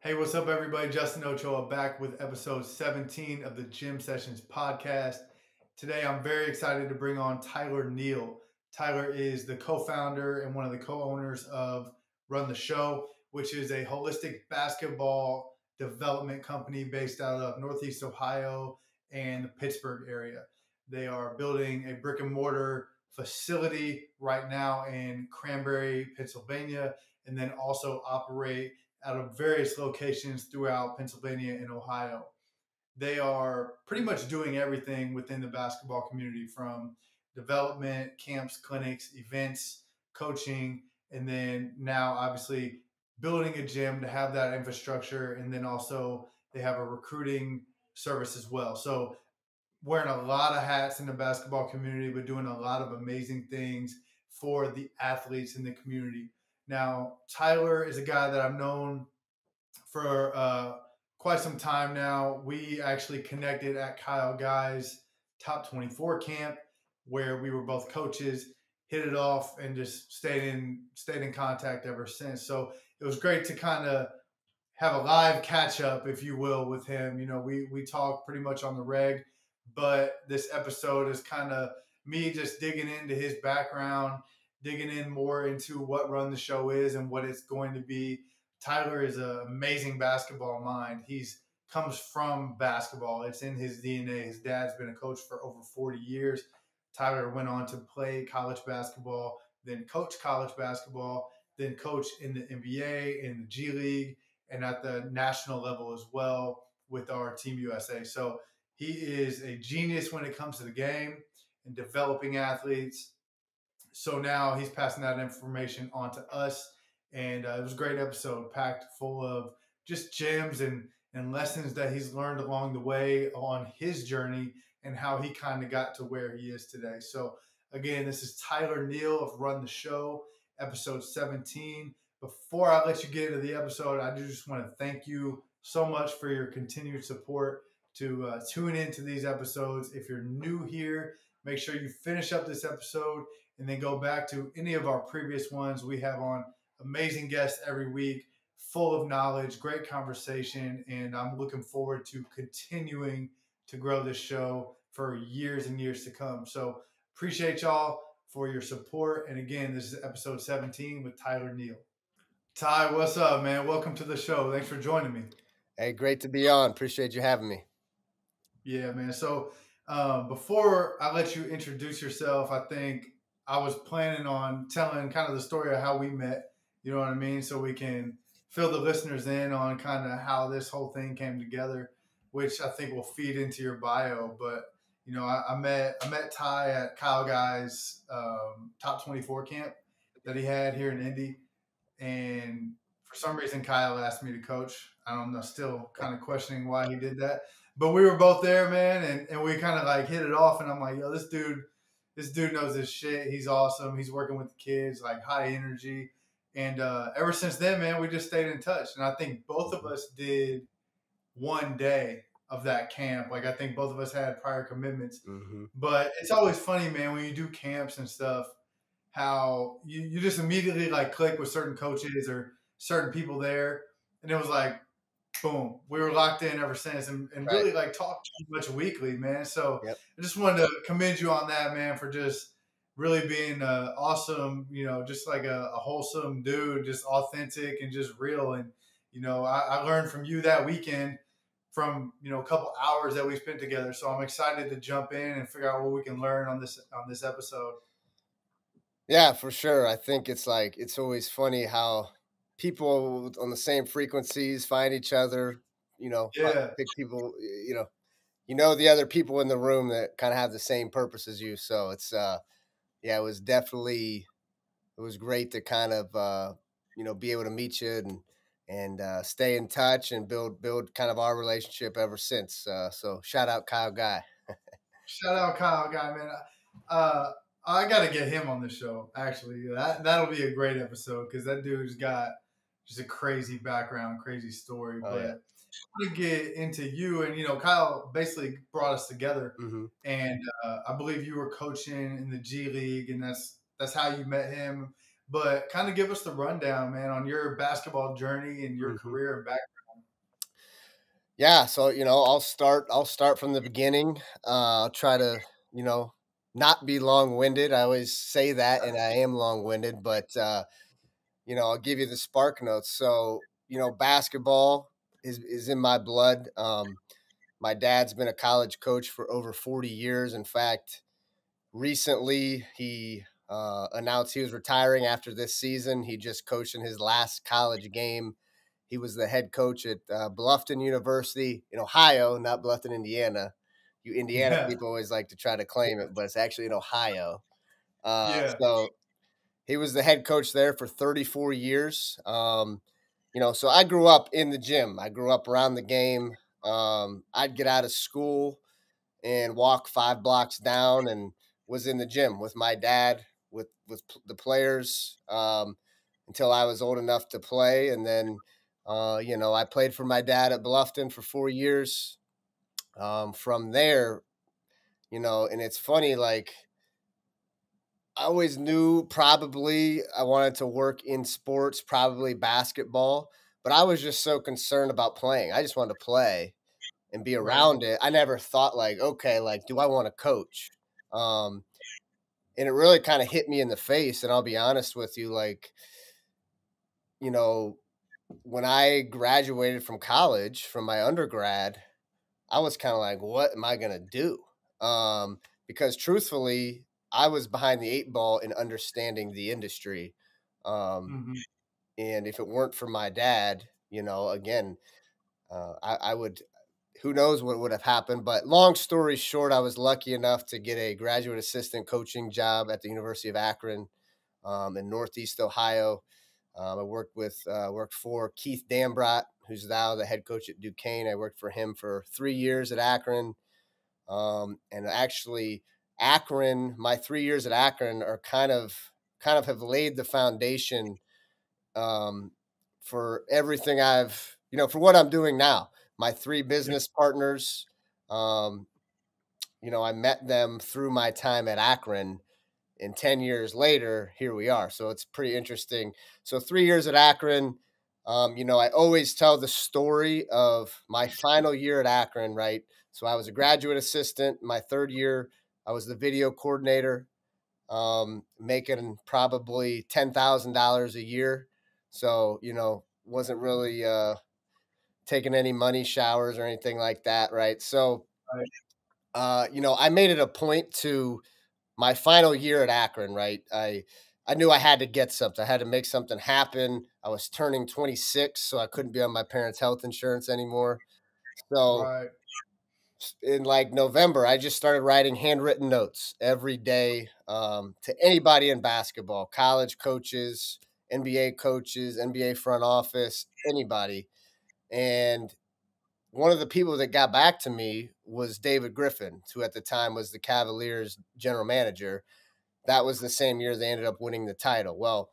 Hey, what's up, everybody? Justin Ochoa back with episode 17 of the Gym Sessions podcast. Today, I'm very excited to bring on Tyler Neal. Tyler is the co-founder and one of the co-owners of Run the Show, which is a holistic basketball development company based out of Northeast Ohio and the Pittsburgh area. They are building a brick and mortar facility right now in Cranberry, Pennsylvania, and then also operate out of various locations throughout Pennsylvania and Ohio. They are pretty much doing everything within the basketball community, from development, camps, clinics, events, coaching, and then now obviously building a gym to have that infrastructure. And then also they have a recruiting service as well. So wearing a lot of hats in the basketball community, but doing a lot of amazing things for the athletes in the community. Now, Tyler is a guy that I've known for quite some time now. We actually connected at Kyle Guy's Top 24 camp, where we were both coaches, hit it off, and just stayed in contact ever since. So it was great to kind of have a live catch up, if you will, with him. You know, we talk pretty much on the reg, but this episode is kind of me just digging into his background, digging in more into what Run the Show is and what it's going to be. Tyler is an amazing basketball mind. He's comes from basketball. It's in his DNA. His dad's been a coach for over 40 years. Tyler went on to play college basketball, then coach college basketball, then coach in the NBA, in the G League, and at the national level as well with our Team USA. So he is a genius when it comes to the game and developing athletes. So now he's passing that information on to us. And it was a great episode, packed full of just gems and lessons that he's learned along the way on his journey and how he kind of got to where he is today. So again, this is Tyler Neal of Run the Show, episode 17. Before I let you get into the episode, I do just want to thank you so much for your continued support to tune into these episodes. If you're new here, make sure you finish up this episode and then go back to any of our previous ones. We have on amazing guests every week, full of knowledge, great conversation, and I'm looking forward to continuing to grow this show for years and years to come. So appreciate y'all for your support. And again, this is episode 17 with Tyler Neal. Ty, what's up, man? Welcome to the show. Thanks for joining me. Hey, great to be on. Appreciate you having me. Yeah, man. So before I let you introduce yourself, I think I was planning on telling kind of the story of how we met. You know what I mean? So we can fill the listeners in on kind of how this whole thing came together, which I think will feed into your bio. But you know, I met Ty at Kyle Guy's Top 24 camp that he had here in Indy, and for some reason Kyle asked me to coach. I don't know, still kind of questioning why he did that. But we were both there, man, and we kind of like hit it off. And I'm like, yo, this dude knows his shit. He's awesome. He's working with the kids, like high energy. And ever since then, man, we just stayed in touch. And I think both of us did one day of that camp. Like I think both of us had prior commitments. Mm-hmm. But it's always funny, man, when you do camps and stuff, how you just immediately like click with certain coaches or certain people there. And it was like, boom, we were locked in ever since and Right. really like talk too much weekly, man. So Yep. I just wanted to commend you on that, man, for just really being awesome, you know, just like a wholesome dude, just authentic and just real. And, you know, I learned from you that weekend from, you know, a couple hours that we spent together. So I'm excited to jump in and figure out what we can learn on this episode. Yeah, for sure. I think it's always funny how people on the same frequencies find each other, Yeah. pick people, the other people in the room that kind of have the same purpose as you. So it was great to kind of, be able to meet you and stay in touch and build kind of our relationship ever since. So shout out Kyle Guy. Shout out Kyle Guy, man. I got to get him on the show. Actually, that'll be a great episode because that dude's got just a crazy background, crazy story. Oh, But yeah. I want to get into you, and you know, Kyle basically brought us together, Mm-hmm. and I believe you were coaching in the G League, and that's how you met him. But kind of give us the rundown, man, on your basketball journey and your Mm-hmm. career and background. Yeah, so I'll start from the beginning. I'll try to, you know, not be long-winded. I always say that and I am long-winded, but I'll give you the spark notes. So, basketball is in my blood. My dad's been a college coach for over 40 years. In fact, recently he announced he was retiring after this season. He just coached in his last college game. He was the head coach at Bluffton University in Ohio, not Bluffton, Indiana. You Indiana Yeah. people always like to try to claim it, but it's actually in Ohio. Yeah. So he was the head coach there for 34 years. So I grew up in the gym. I grew up around the game. I'd get out of school and walk 5 blocks down and was in the gym with my dad, the players, until I was old enough to play. And then, I played for my dad at Bluffton for 4 years. From there, and it's funny, like I always knew probably I wanted to work in sports, probably basketball, but I was just so concerned about playing. I just wanted to play and be Right. around it. I never thought like, okay, like, do I want to coach? Um, and it really kind of hit me in the face. And I'll be honest with you, like, you know, when I graduated from college, from my undergrad, I was kind of like, what am I going to do? Because truthfully, I was behind the eight ball in understanding the industry. Um, Hmm. and if it weren't for my dad, again, I would, who knows what would have happened. But long story short, I was lucky enough to get a graduate assistant coaching job at the University of Akron, in Northeast Ohio. I worked for Keith Dambrot, who's now the head coach at Duquesne. I worked for him for 3 years at Akron, and actually, Akron. My 3 years at Akron are kind of have laid the foundation, um, for everything for what I'm doing now. My three Yeah. business partners, um, I met them through my time at Akron, and 10 years later, here we are. So it's pretty interesting. So 3 years at Akron, I always tell the story of my final year at Akron, right? So I was a graduate assistant. My third year, I was the video coordinator, making probably $10,000 a year. So, wasn't really taking any money showers or anything like that, right? So, Right. I made it a point to my final year at Akron, right? I knew I had to get something. I had to make something happen. I was turning 26, so I couldn't be on my parents' health insurance anymore. So Right. in like November, I just started writing handwritten notes every day, to anybody in basketball, college coaches, NBA coaches, NBA front office, anybody. And one of the people that got back to me was David Griffin, who at the time was the Cavaliers general manager. That was the same year they ended up winning the title. Well,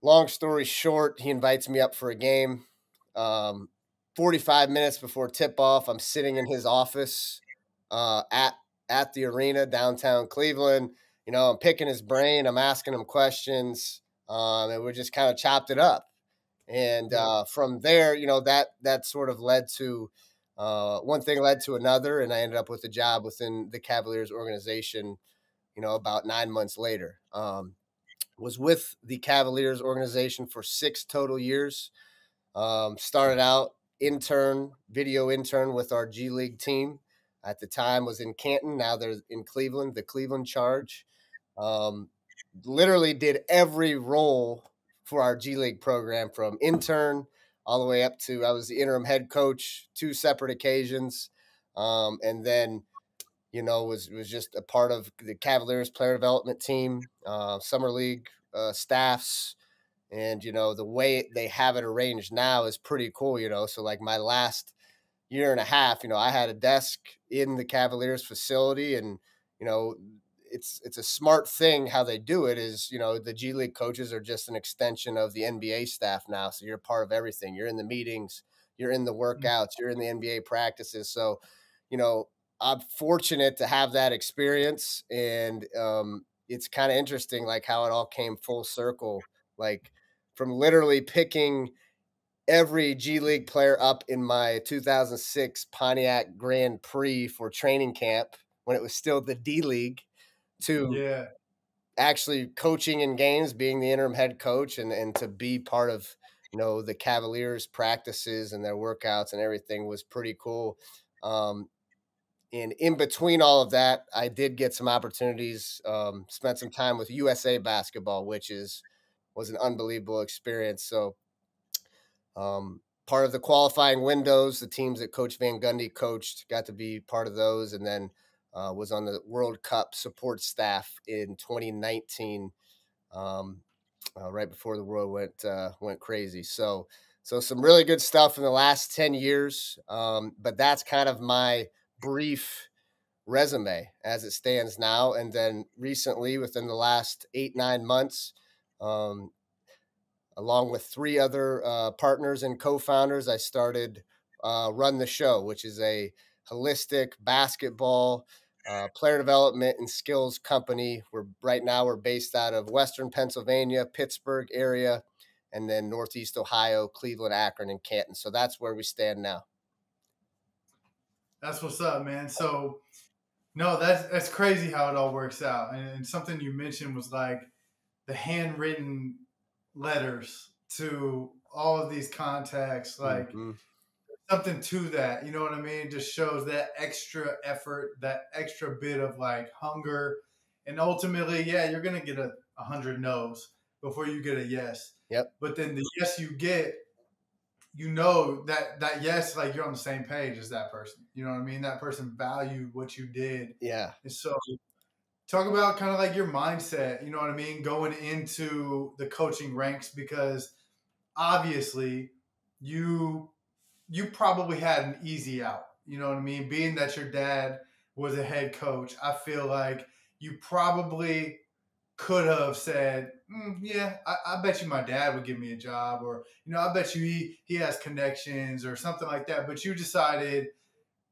long story short, he invites me up for a game. Um, 45 minutes before tip off, I'm sitting in his office, at the arena downtown Cleveland. I'm picking his brain. I'm asking him questions, and we just kind of chopped it up. And Yeah. from there, that sort of led to, one thing led to another, and I ended up with a job within the Cavaliers organization. About 9 months later. Was with the Cavaliers organization for 6 total years. Started out video intern with our G League team. At the time was in Canton. Now they're in Cleveland, the Cleveland Charge. Um, Literally did every role for our G League program, from intern all the way up to I was the interim head coach 2 separate occasions. And then was just a part of the Cavaliers player development team, summer league staffs, and the way they have it arranged now is pretty cool. So like my last year and a half, I had a desk in the Cavaliers facility, and you know, it's a smart thing how they do it is, the G League coaches are just an extension of the NBA staff now. So you're part of everything. You're in the meetings, you're in the Mm. workouts, you're in the NBA practices. So, you know, I'm fortunate to have that experience, and it's kind of interesting, like how it all came full circle, like from literally picking every G League player up in my 2006 Pontiac Grand Prix for training camp when it was still the D League to Yeah. actually coaching in games, being the interim head coach, and to be part of, the Cavaliers practices and their workouts and everything was pretty cool. And in between all of that, I did get some opportunities, spent some time with USA basketball, which was an unbelievable experience. So part of the qualifying windows, the teams that Coach Van Gundy coached, got to be part of those, and then was on the World Cup support staff in 2019, right before the world went crazy. So some really good stuff in the last 10 years. But that's kind of my brief resume as it stands now. And then recently, within the last 8-9 months, um, along with three other partners and co-founders, I started Run the Show, which is a holistic basketball player development and skills company. We're based out of Western Pennsylvania, Pittsburgh area, and then Northeast Ohio, Cleveland, Akron, and Canton. So that's where we stand now. That's what's up, man. So no, that's crazy how it all works out. And something you mentioned was like the handwritten letters to all of these contacts, like Mm-hmm. something to that. You know what I mean? It just shows that extra effort, that extra bit of like hunger, and ultimately, yeah, you're gonna get 100 no's before you get a yes. Yep. But then the yes you get, you know that yes, like you're on the same page as that person. You know what I mean? That person valued what you did, Yeah. and so talk about kind of like your mindset. You know what I mean? Going into the coaching ranks, because obviously you you probably had an easy out. You know what I mean? Being that your dad was a head coach, I feel like you probably could have said, "Yeah, I bet you my dad would give me a job," or I bet you he has connections or something like that. But you decided,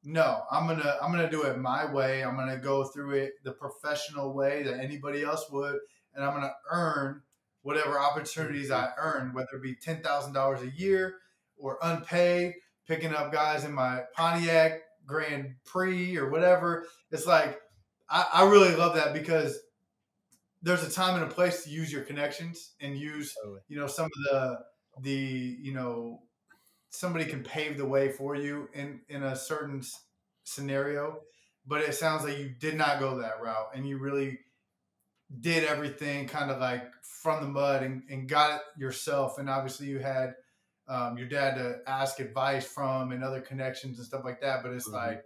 no, I'm gonna do it my way. I'm gonna go through it the professional way that anybody else would, and I'm gonna earn whatever opportunities Mm-hmm. I earn, whether it be $10,000 a year or unpaid, picking up guys in my Pontiac Grand Prix or whatever. It's like I really love that, because there's a time and a place to use your connections and use Totally. some of the somebody can pave the way for you in a certain scenario. But it sounds like you did not go that route, and you really did everything kind of like from the mud, and got it yourself. And obviously you had your dad to ask advice from and other connections and stuff like that. But it's Mm-hmm. like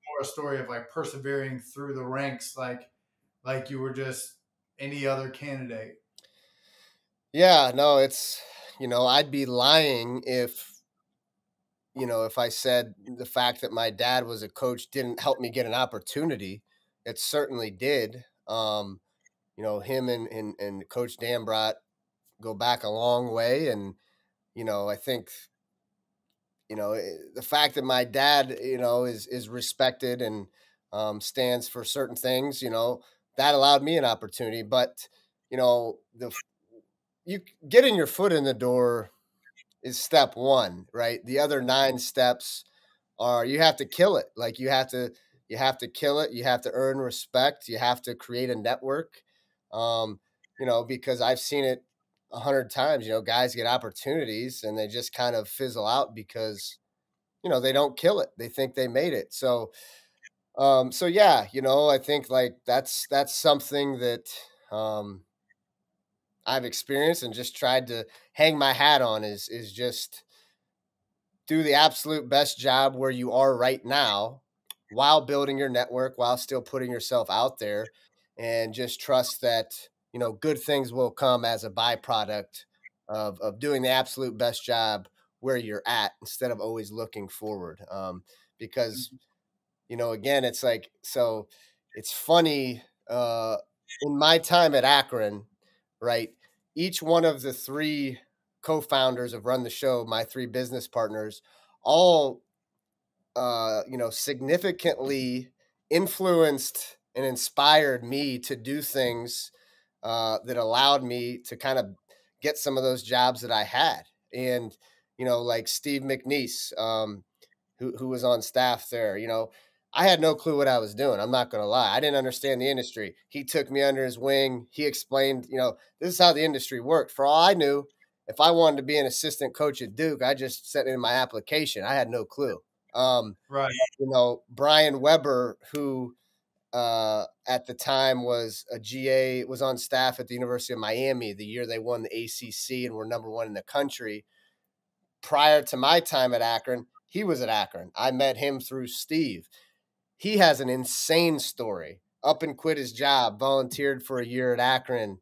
more a story of like persevering through the ranks, like you were just any other candidate. Yeah, no, I'd be lying if I said the fact that my dad was a coach didn't help me get an opportunity. It certainly did. Him and Coach Dambrot go back a long way. And, I think, the fact that my dad, is respected and stands for certain things, that allowed me an opportunity. But, you getting your foot in the door is step one, right? The other nine steps are you have to kill it. Like you have to kill it. You have to earn respect. You have to create a network. Because I've seen it 100 times. Guys get opportunities and they just kind of fizzle out because they don't kill it. They think they made it. So yeah, I think like that's something that um, I've experienced and just tried to hang my hat on is just do the absolute best job where you are right now while building your network, while still putting yourself out there, and just trust that, good things will come as a byproduct of doing the absolute best job where you're at instead of always looking forward. Because, again, it's like, so it's funny. In my time at Akron, right, each one of the three co-founders of Run the Show, my three business partners, all significantly influenced and inspired me to do things that allowed me to kind of get some of those jobs that I had. And like Steve McNeese, who was on staff there. I had no clue what I was doing. I'm not going to lie. I didn't understand the industry. He took me under his wing. He explained, this is how the industry worked. For all I knew, if I wanted to be an assistant coach at Duke, I just sent in my application. I had no clue. Right. Brian Weber, who at the time was a GA, was on staff at the University of Miami the year they won the ACC and were number one in the country. Prior to my time at Akron, he was at Akron. I met him through Steve. He has an insane story. Up and quit his job, volunteered for a year at Akron,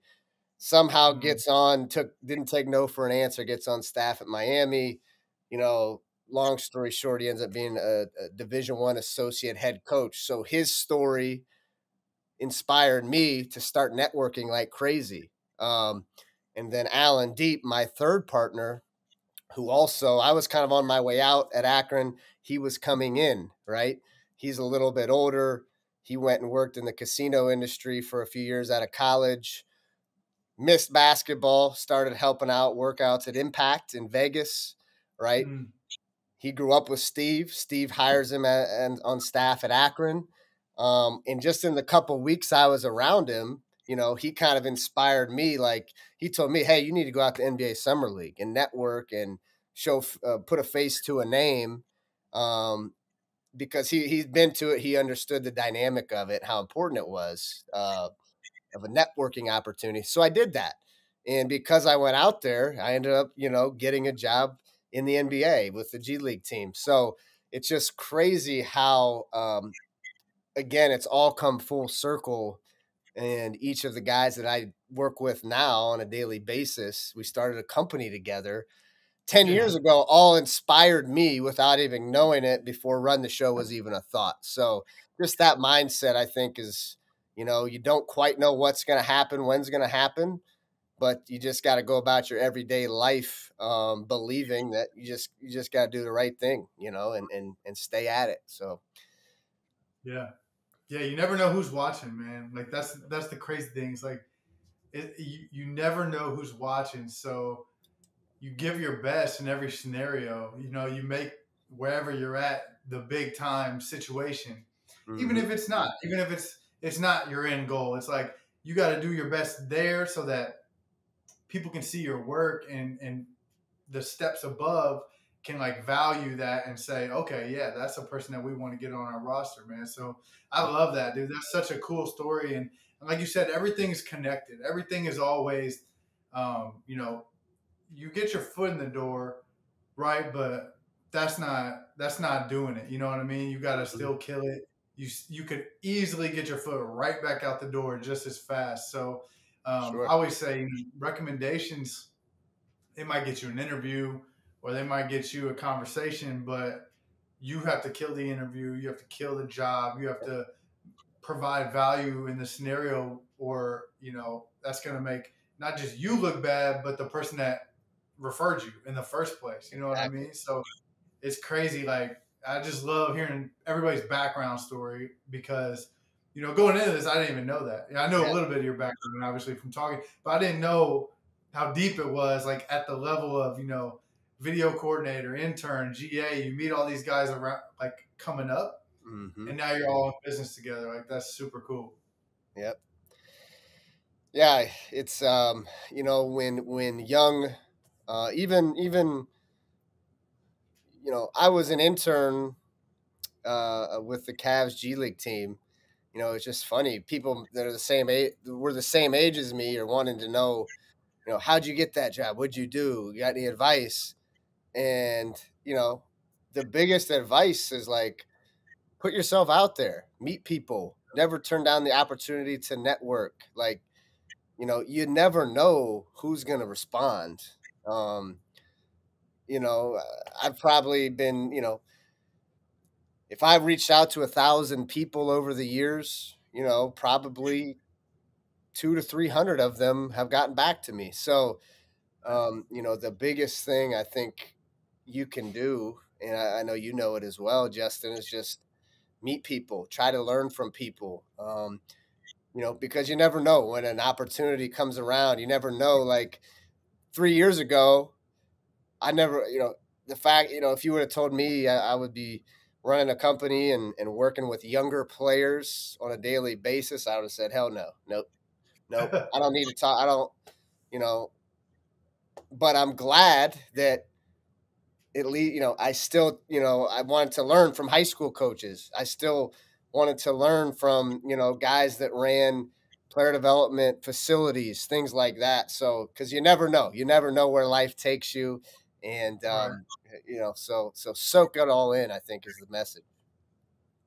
somehow gets on, didn't take no for an answer, gets on staff at Miami. Long story short, he ends up being a Division I associate head coach. So his story inspired me to start networking like crazy. And then Alan Deep, my third partner, who also, I was kind of on my way out at Akron. He was coming in, right? He's a little bit older. He went and worked in the casino industry for a few years out of college, missed basketball, started helping out workouts at Impact in Vegas, right? He grew up with Steve. Steve hires him on staff at Akron. And just in the couple weeks I was around him, he kind of inspired me. Like, he told me, hey, you need to go out to NBA Summer League and network and put a face to a name. Because he's been to it. He understood the dynamic of it, how important it was of a networking opportunity. So I did that. And because I went out there, I ended up, getting a job in the NBA with the G League team. So it's just crazy how, again, it's all come full circle. And each of the guys that I work with now on a daily basis, we started a company together 10 years ago, all inspired me without even knowing it before Run the Show was even a thought. So just that mindset, I think, is, you don't quite know what's going to happen, when's going to happen, but you just got to go about your everyday life, believing that you just got to do the right thing, and stay at it. So. Yeah. Yeah. You never know who's watching, man. Like that's the crazy thing. It's like, you never know who's watching. So you give your best in every scenario. You make wherever you're at the big time situation, even if it's not, even if it's not your end goal. It's like you got to do your best there so that people can see your work, and the steps above can like value that and say, okay, yeah, that's a person that we want to get on our roster, man. So I love that, dude. That's such a cool story. And like you said, everything is connected. Everything is always, you get your foot in the door, right? But that's not doing it. You know what I mean? You got to still kill it. You could easily get your foot right back out the door just as fast. So Sure. I always say recommendations. It might get you an interview, or they might get you a conversation, but you have to kill the interview. You have to kill the job. You have to provide value in the scenario, or that's going to make not just you look bad, but the person that referred you in the first place. You know what I mean? So it's crazy. Like, I just love hearing everybody's background story, because going into this, I didn't even know that. I know a little bit of your background, obviously, from talking, but I didn't know how deep it was, like at the level of video coordinator, intern, GA. You meet all these guys around, like, coming up, and now you're all in business together. Like, that's super cool. Yep. Yeah, it's when young, even I was an intern with the Cavs G League team. It's just funny. People that are the same age, were the same age as me, are wanting to know, how'd you get that job? What'd you do? You got any advice? And the biggest advice is like, put yourself out there, meet people, never turn down the opportunity to network. Like, you never know who's going to respond. Um, I've probably been, if I reached out to 1,000 people over the years, probably 200 to 300 of them have gotten back to me. So, the biggest thing I think you can do, and I know you know it as well, Justin, is just meet people, try to learn from people. Because you never know when an opportunity comes around. You never know. Like 3 years ago, I never, the fact, if you would have told me I would be running a company and working with younger players on a daily basis, I would have said, hell no, nope, nope. I don't need to talk. I don't, you know, but I'm glad that at least, I still, I wanted to learn from high school coaches. I still wanted to learn from, guys that ran player development facilities, things like that. So, cause you never know where life takes you. And, Right. so soak it all in, I think is the message.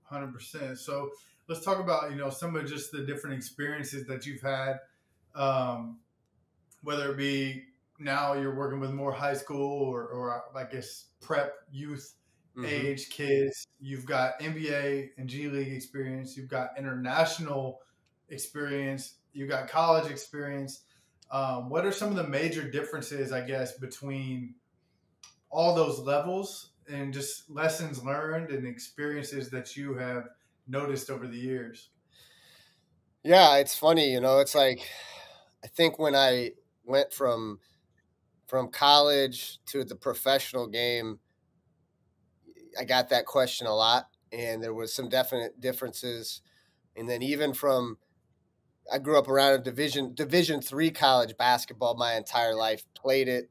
100%. So let's talk about some of just the different experiences that you've had, um, whether it be now you're working with more high school or I guess prep youth Hmm. age kids. You've got NBA and G League experience. You've got international experience. You've got college experience. What are some of the major differences, I guess, between all those levels and just lessons learned and experiences that you have noticed over the years? Yeah, it's funny, it's like, I think when I went from college to the professional game, I got that question a lot, and there was some definite differences. And then even from I grew up around a Division 3 college basketball my entire life, played it.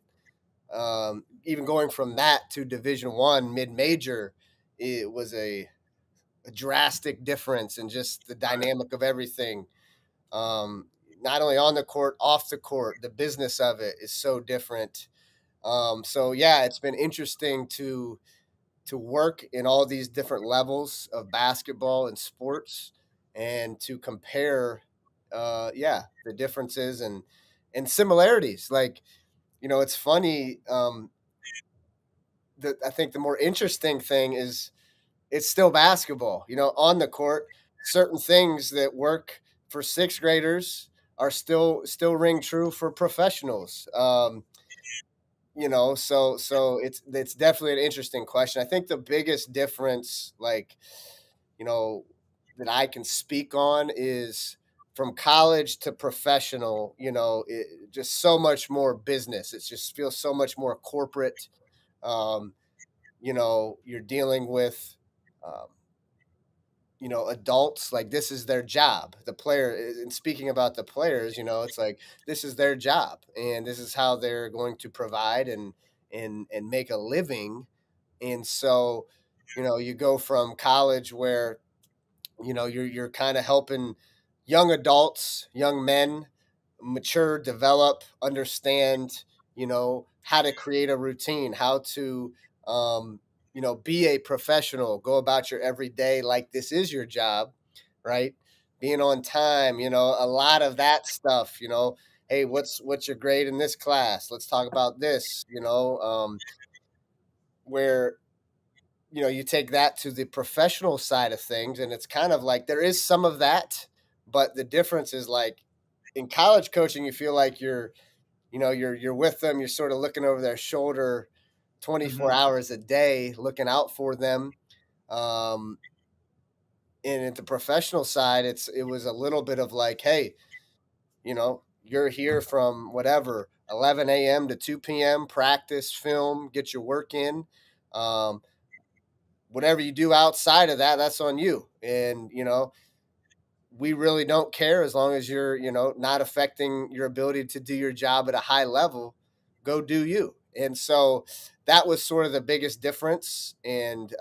Even going from that to Division 1 mid major, it was a drastic difference in just the Right. dynamic of everything. Um, Not only on the court, off the court, the business of it is so different. So yeah, it's been interesting to work in all these different levels of basketball and sports and to compare the differences and similarities. Like, it's funny. I think the more interesting thing is it's still basketball. On the court, certain things that work for sixth graders are still ring true for professionals. So it's definitely an interesting question. I think the biggest difference, like, you know that I can speak on, is from college to professional. Just so much more business. It just feels so much more corporate. um, you're dealing with um, adults. Like, this is their job. The player, and speaking about the players, it's like this is their job, and this is how they're going to provide and make a living. And so, you go from college where you're kind of helping young adults, young men mature, develop, understand, how to create a routine, how to um, be a professional, go about your everyday like this is your job, right? Being on time, a lot of that stuff. Hey, what's your grade in this class? Let's talk about this. Where you take that to the professional side of things, and it's kind of like there is some of that, but the difference is, like, in college coaching, you feel like you're with them, you're sort of looking over their shoulder 24 Hmm. hours a day, looking out for them. um and at the professional side, it was a little bit of like, hey, you're here from whatever 11 a.m. to 2 p.m., practice, film, get your work in. um Whatever you do outside of that, that's on you. And we really don't care as long as you're not affecting your ability to do your job at a high level. Go do you. And so that was sort of the biggest difference. And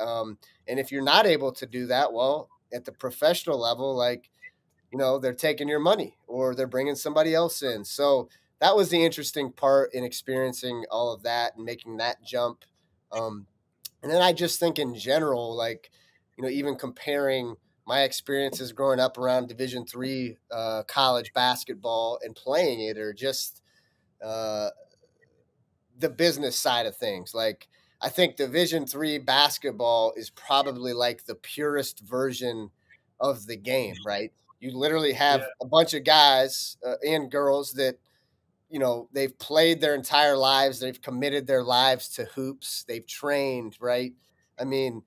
if you're not able to do that, well, at the professional level, like, they're taking your money or they're bringing somebody else in. So that was the interesting part in experiencing all of that and making that jump. um, and then I just think in general, like, even comparing my experiences growing up around Division 3 college basketball and playing it, or just uh, the business side of things. Like, I think Division 3 basketball is probably like the purest version of the game, right? You literally Yeah. have a bunch of guys and girls that they've played their entire lives, they've committed their lives to hoops, they've trained, right? I mean,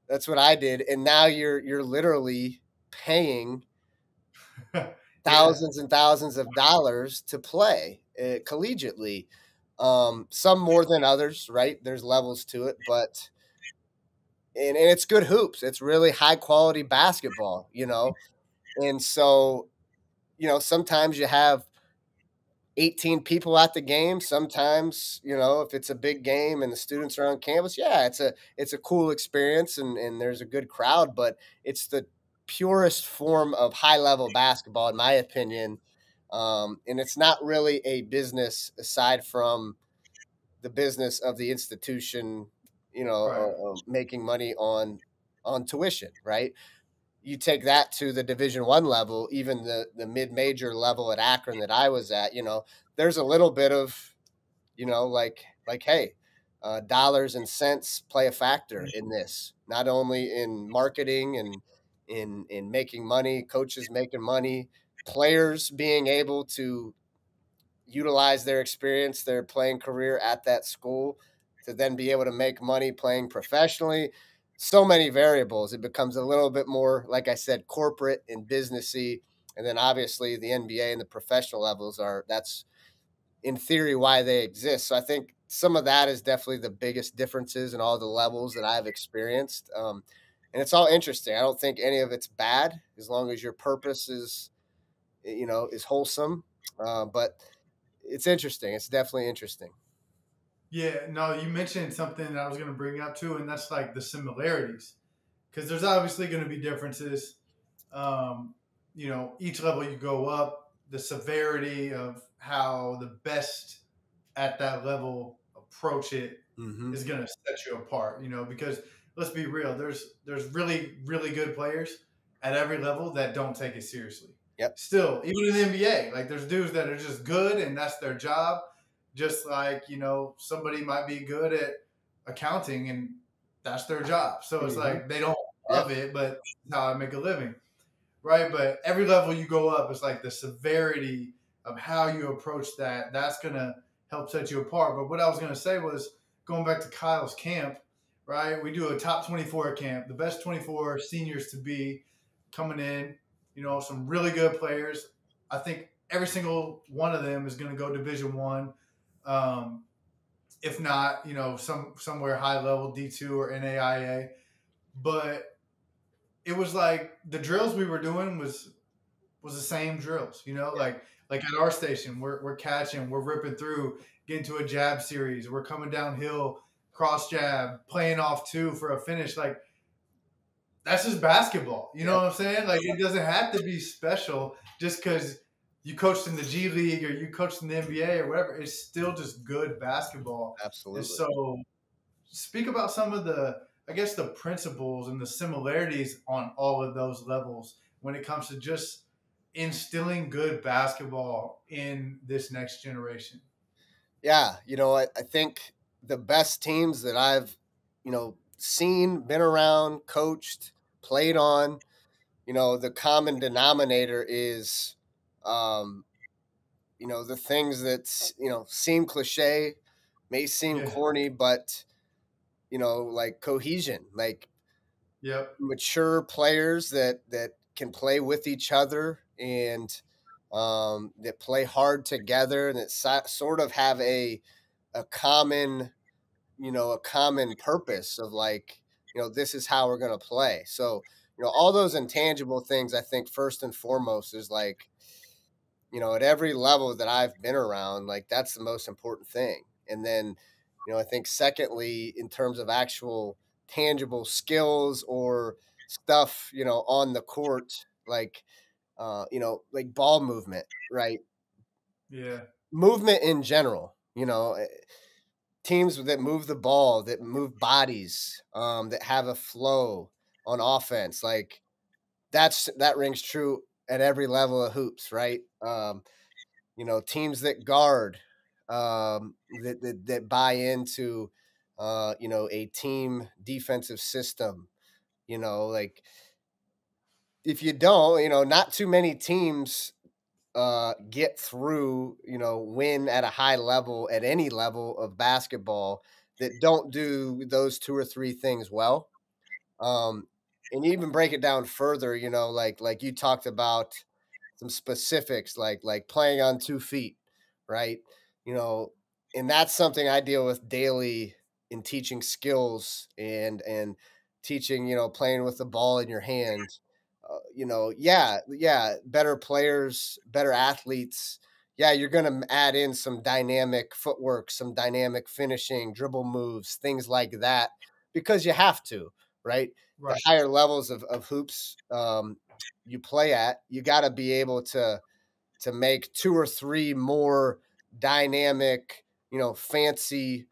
that's what I did, and now you're literally paying Yeah. thousands and thousands of dollars to play collegiately. Some more than others, right? There's levels to it, but and it's good hoops. It's really high quality basketball, you know. And so, you know, sometimes you have 18 people at the game. Sometimes, you know, if it's a big game and the students are on campus, yeah, it's a cool experience and there's a good crowd, but it's the purest form of high level basketball, in my opinion. And it's not really a business aside from the business of the institution, you know, Right. making money on tuition, right? You take that to the Division 1 level, even the mid-major level at Akron that I was at, you know, there's a little bit of, you know, like hey, dollars and cents play a factor in this, not only in marketing and in making money, coaches making money, players being able to utilize their experience, their playing career at that school to then be able to make money playing professionally. So many variables. It becomes a little bit more, like I said, corporate and businessy. And then obviously the NBA and the professional levels are that's in theory why they exist. So I think some of that is definitely the biggest differences in all the levels that I've experienced. And it's all interesting. I don't think any of it's bad as long as your purpose is, you know, is wholesome. But it's interesting. It's definitely interesting. Yeah, no, you mentioned something that I was going to bring up too, and that's like the similarities. Because there's obviously going to be differences. Um, you know, each level you go up, the severity of how the best at that level approach it Mhm. is going to set you apart. You know, because let's be real, there's really good players at every level that don't take it seriously. Yep. Still, even in the NBA, like there's dudes that are just good and that's their job. Just like you know, somebody might be good at accounting and that's their job. So it's Mhm. like they don't Yeah, love it, but it's how I make a living, right? But every level you go up, it's like the severity of how you approach that. That's gonna help set you apart. But what I was gonna say was going back to Kyle's camp, right? We do a top 24 camp, the best 24 seniors to be coming in. You know, some really good players. I think every single one of them is going to go Division 1. If not, you know, somewhere high level D2 or NAIA. But it was like the drills we were doing was the same drills, you know, yeah, like at our station, we're catching, we're ripping through, getting to a jab series, we're coming downhill, cross jab, playing off two for a finish. Like that's just basketball. You know yep, what I'm saying? Like it doesn't have to be special just because you coached in the G League or you coached in the NBA or whatever. It's still just good basketball. And absolutely. so speak about some of the, I guess, the principles and the similarities on all of those levels when it comes to just instilling good basketball in this next generation. Yeah, you know, I think the best teams that I've, you know, seen, been around, coached, played on, you know, the common denominator is, um, you know, the things that, you know, seem cliche, may seem Yeah. corny, but, you know, like cohesion, like Yep. mature players that can play with each other and that play hard together and that sort of have a common, you know, a common purpose of like, you know, this is how we're going to play. So, you know, all those intangible things, I think first and foremost is like, you know, at every level that I've been around, like that's the most important thing. And then, you know, I think secondly, in terms of actual tangible skills or stuff, you know, on the court, like, you know, like ball movement, right? Yeah. Movement in general, you know, teams that move the ball, that move bodies, that have a flow on offense, like that rings true at every level of hoops, right? You know, teams that guard, that buy into, you know, a team defensive system. You know, like if you don't, you know, not too many teams get through, you know, win at a high level at any level of basketball that don't do those two or three things well. Um, and even break it down further, you know, like you talked about some specifics, like playing on 2 feet, right? You know, and that's something I deal with daily in teaching skills and teaching, playing with the ball in your hand. Yeah, better players, better athletes. Yeah, you're going to add in some dynamic footwork, some dynamic finishing, dribble moves, things like that, because you have to, right? The Right. higher levels of hoops you play at, you got to be able to make two or three more dynamic, fancy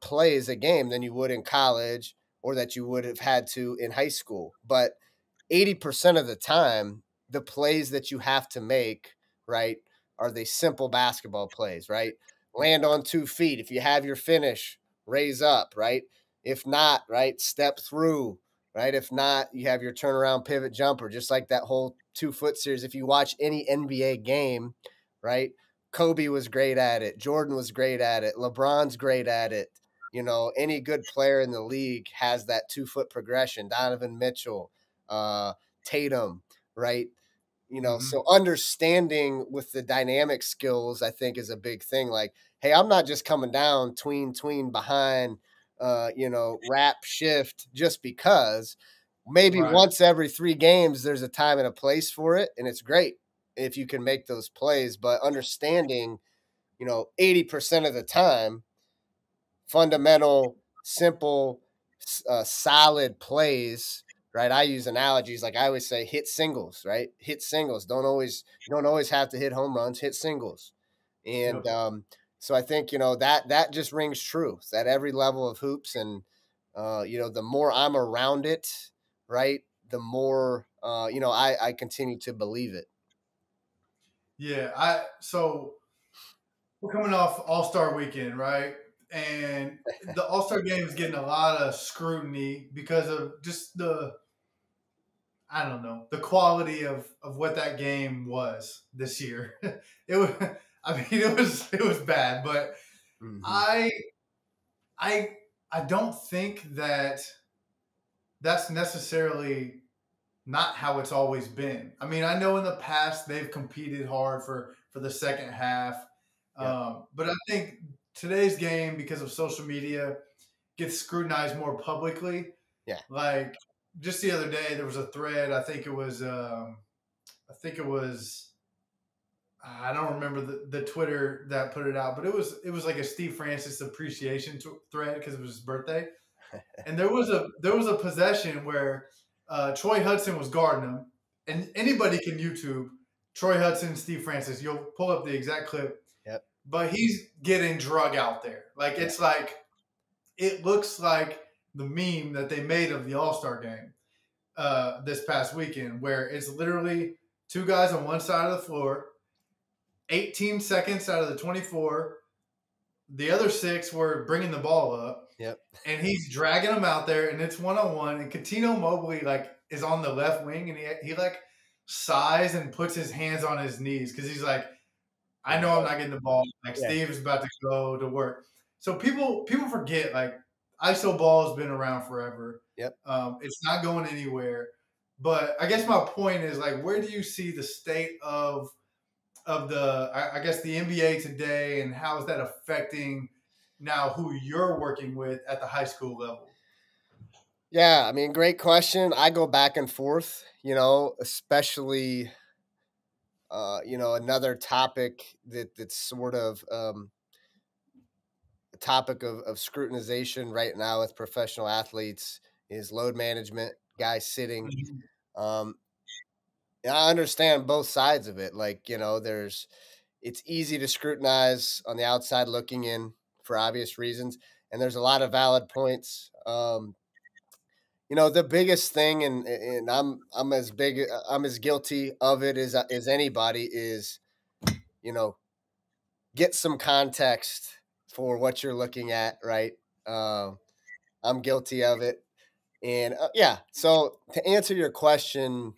plays a game than you would in college or that you would have had to in high school. But 80% of the time, the plays that you have to make, right, are the simple basketball plays, right? Land on 2 feet. If you have your finish, raise up, right? If not, right, step through, right? If not, you have your turnaround pivot jumper, just like that whole 2 foot series. If you watch any NBA game, right, Kobe was great at it. Jordan was great at it. LeBron's great at it. Any good player in the league has that 2 foot progression. Donovan Mitchell, uh, Tatum, right? Hmm. So understanding with the dynamic skills, I think, is a big thing. Like, hey, I'm not just coming down tween behind, wrap shift just because. Maybe Right. once every 3 games, there's a time and a place for it, and it's great if you can make those plays. But understanding, 80% of the time, fundamental, simple, solid plays, right? I use analogies like I always say, hit singles, right? Hit singles. You don't always have to hit home runs. Hit singles, and Yep. so I think that just rings true. It's at every level of hoops, and the more I'm around it, right, the more I continue to believe it. Yeah. So we're coming off All Star Weekend, right? And the All Star Game is getting a lot of scrutiny because of just the, I don't know, the quality of what that game was this year. It was, I mean, it was bad, but Hmm. I I I don't think that that's necessarily not how it's always been. I mean, I know in the past they've competed hard for the second half, Yep. but I think today's game, because of social media, gets scrutinized more publicly. Yeah. Like just the other day, there was a thread. I think it was. I don't remember the Twitter that put it out, but it was like a Steve Francis appreciation thread because it was his birthday, and there was a possession where Troy Hudson was guarding him, and anybody can YouTube Troy Hudson, Steve Francis. You'll pull up the exact clip, Yep. but he's getting drug out there. Like Yeah. it's like it looks like the meme that they made of the All Star game this past weekend, where it's literally two guys on one side of the floor, 18 seconds out of the 24. The other six were bringing the ball up, Yep. and he's dragging them out there, and it's 1-on-1. And Catino Mobley like is on the left wing, and he like sighs and puts his hands on his knees because he's like, I know I'm not getting the ball. Like Yeah. Steve is about to go to work. So people forget like ISO ball has been around forever. Yep. It's not going anywhere. But I guess my point is like, where do you see the state of the I guess the NBA today, and how is that affecting now who you're working with at the high school level? Yeah, I mean, great question. I go back and forth, especially another topic that's sort of a topic of scrutinization right now with professional athletes is load management, guys sitting. Mhm. Um, and I understand both sides of it. Like, it's easy to scrutinize on the outside looking in for obvious reasons, and there's a lot of valid points. The biggest thing, and I'm as guilty of it as anybody is, you know, get some context for what you're looking at, right? Um, I'm guilty of it, and yeah. So to answer your question,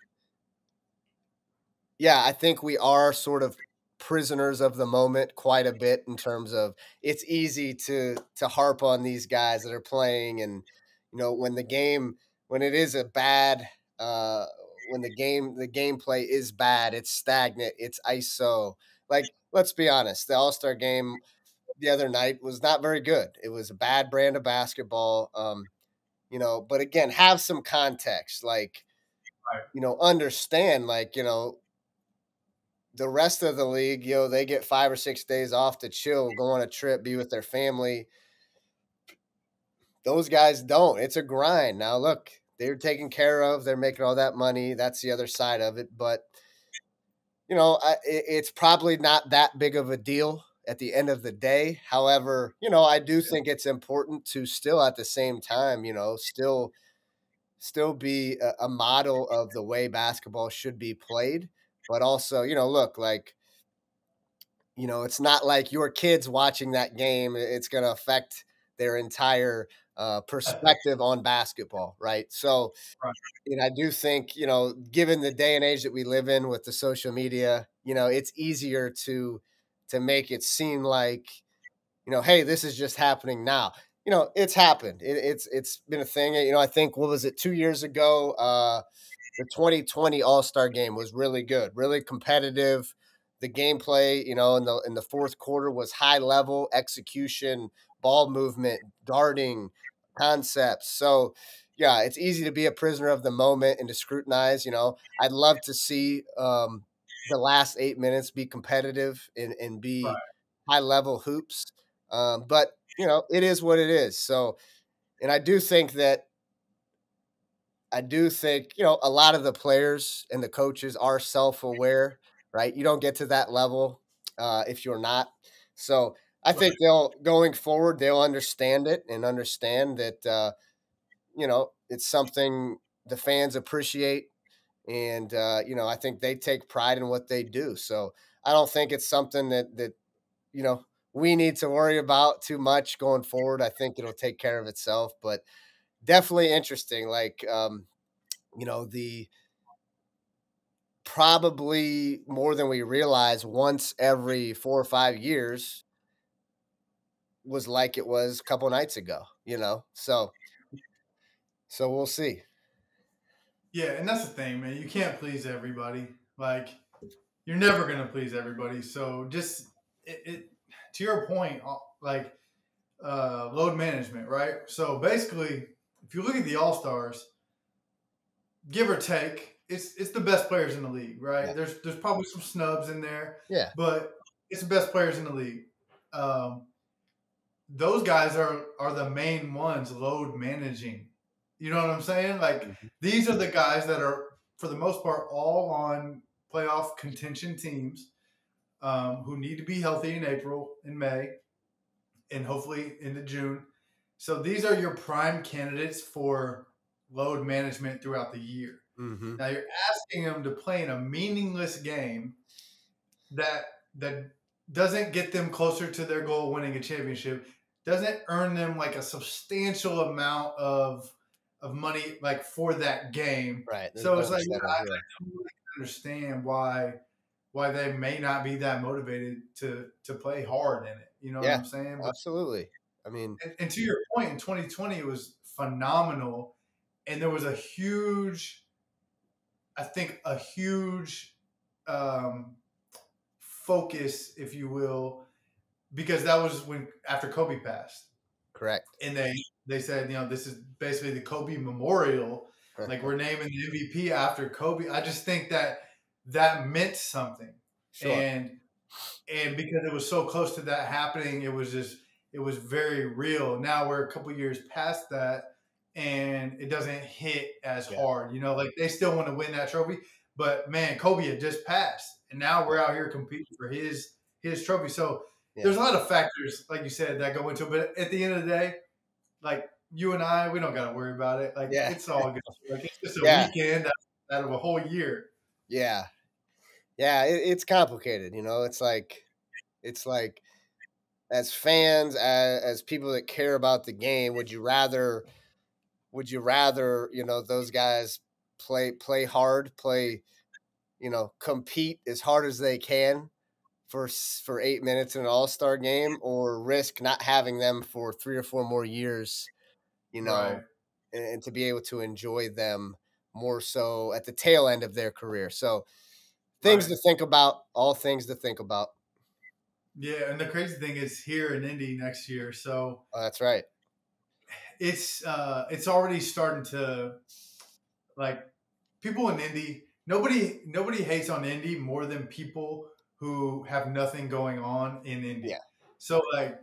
yeah, I think we are sort of prisoners of the moment quite a bit in terms of it's easy to harp on these guys that are playing, and when when it is a bad uh when the gameplay is bad, it's stagnant, it's ISO. Like, let's be honest, the All-Star game, the other night was not very good. It was a bad brand of basketball. But again, have some context, like, Right. understand, like, the rest of the league, they get 5 or 6 days off to chill, go on a trip, be with their family. Those guys don't. It's a grind. Now, look, they're taken care of. They're making all that money. That's the other side of it. But it's probably not that big of a deal at the end of the day. However, I do think it's important to still at the same time, still be a model of the way basketball should be played. But also, look, like, it's not like your kids watching that game, it's going to affect their entire perspective on basketball, right? So, Right. and I do think, given the day and age that we live in with the social media, it's easier to make it seem like, hey, this is just happening now. It's happened. It's been a thing. I think, what was it, 2 years ago? The 2020 All-Star game was really good, really competitive. The gameplay, in the fourth quarter was high level execution, ball movement, darting, concepts. So, yeah, it's easy to be a prisoner of the moment and to scrutinize. I'd love to see the last 8 minutes be competitive and be Right. high level hoops. But it is what it is. So, and I do think, a lot of the players and the coaches are self-aware, right? You don't get to that level if you're not. So I think Right. going forward, they'll understand it and understand that, it's something the fans appreciate. And, I think they take pride in what they do. So I don't think it's something that, you know, we need to worry about too much going forward. I think it'll take care of itself, but definitely interesting. Like, the probably more than we realize once every 4 or 5 years was like it was a couple nights ago. So we'll see. Yeah, and that's the thing, man. You can't please everybody. Like, you're never gonna please everybody. So just it to your point, like load management, right? So basically, if you look at the All Stars, give or take, it's the best players in the league, right? Yeah. There's probably some snubs in there, Yeah. but it's the best players in the league. Um, those guys are the main ones load managing. You know what I'm saying? Like, Mhm. these are the guys that are, for the most part, all on playoff contention teams, who need to be healthy in April and May, and hopefully into June. So these are your prime candidates for load management throughout the year. Mhm. Now you're asking them to play in a meaningless game that that doesn't get them closer to their goal of winning a championship, doesn't earn them like a substantial amount of money like for that game. Right. There's So no it's like, incentive. I Yeah. totally understand why they may not be that motivated to play hard in it. You know what Yeah. I'm saying? But Absolutely. I mean, and to your point, in 2020 it was phenomenal, and there was I think a huge um, focus, if you will, because that was when after Kobe passed, correct. and they said, this is basically the Kobe memorial, like we're naming the MVP after Kobe. I just think that meant something, Sure. and because it was so close to that happening, it was very real. Now we're a couple years past that, and it doesn't hit as Yeah. hard. Like they still want to win that trophy, but man, Kobe had just passed, and now we're out here competing for his trophy. So Yeah. there's a lot of factors, like you said, that go into it. But at the end of the day, like you and I, we don't got to worry about it. Like Yeah. it's all good. Like it's just a Yeah. weekend out of a whole year. Yeah. Yeah. It's complicated. It's like as fans, as people that care about the game, would you rather those guys play hard, compete as hard as they can for 8 minutes in an all-star game, or risk not having them for 3 or 4 more years, you Right. know and to be able to enjoy them more so at the tail end of their career. So things Right. to think about, all things to think about. Yeah, and the crazy thing is here in Indy next year, so Oh, that's right. it's already starting to like people in Indy. Nobody hates on Indy more than people who have nothing going on in Yeah. Indy. So like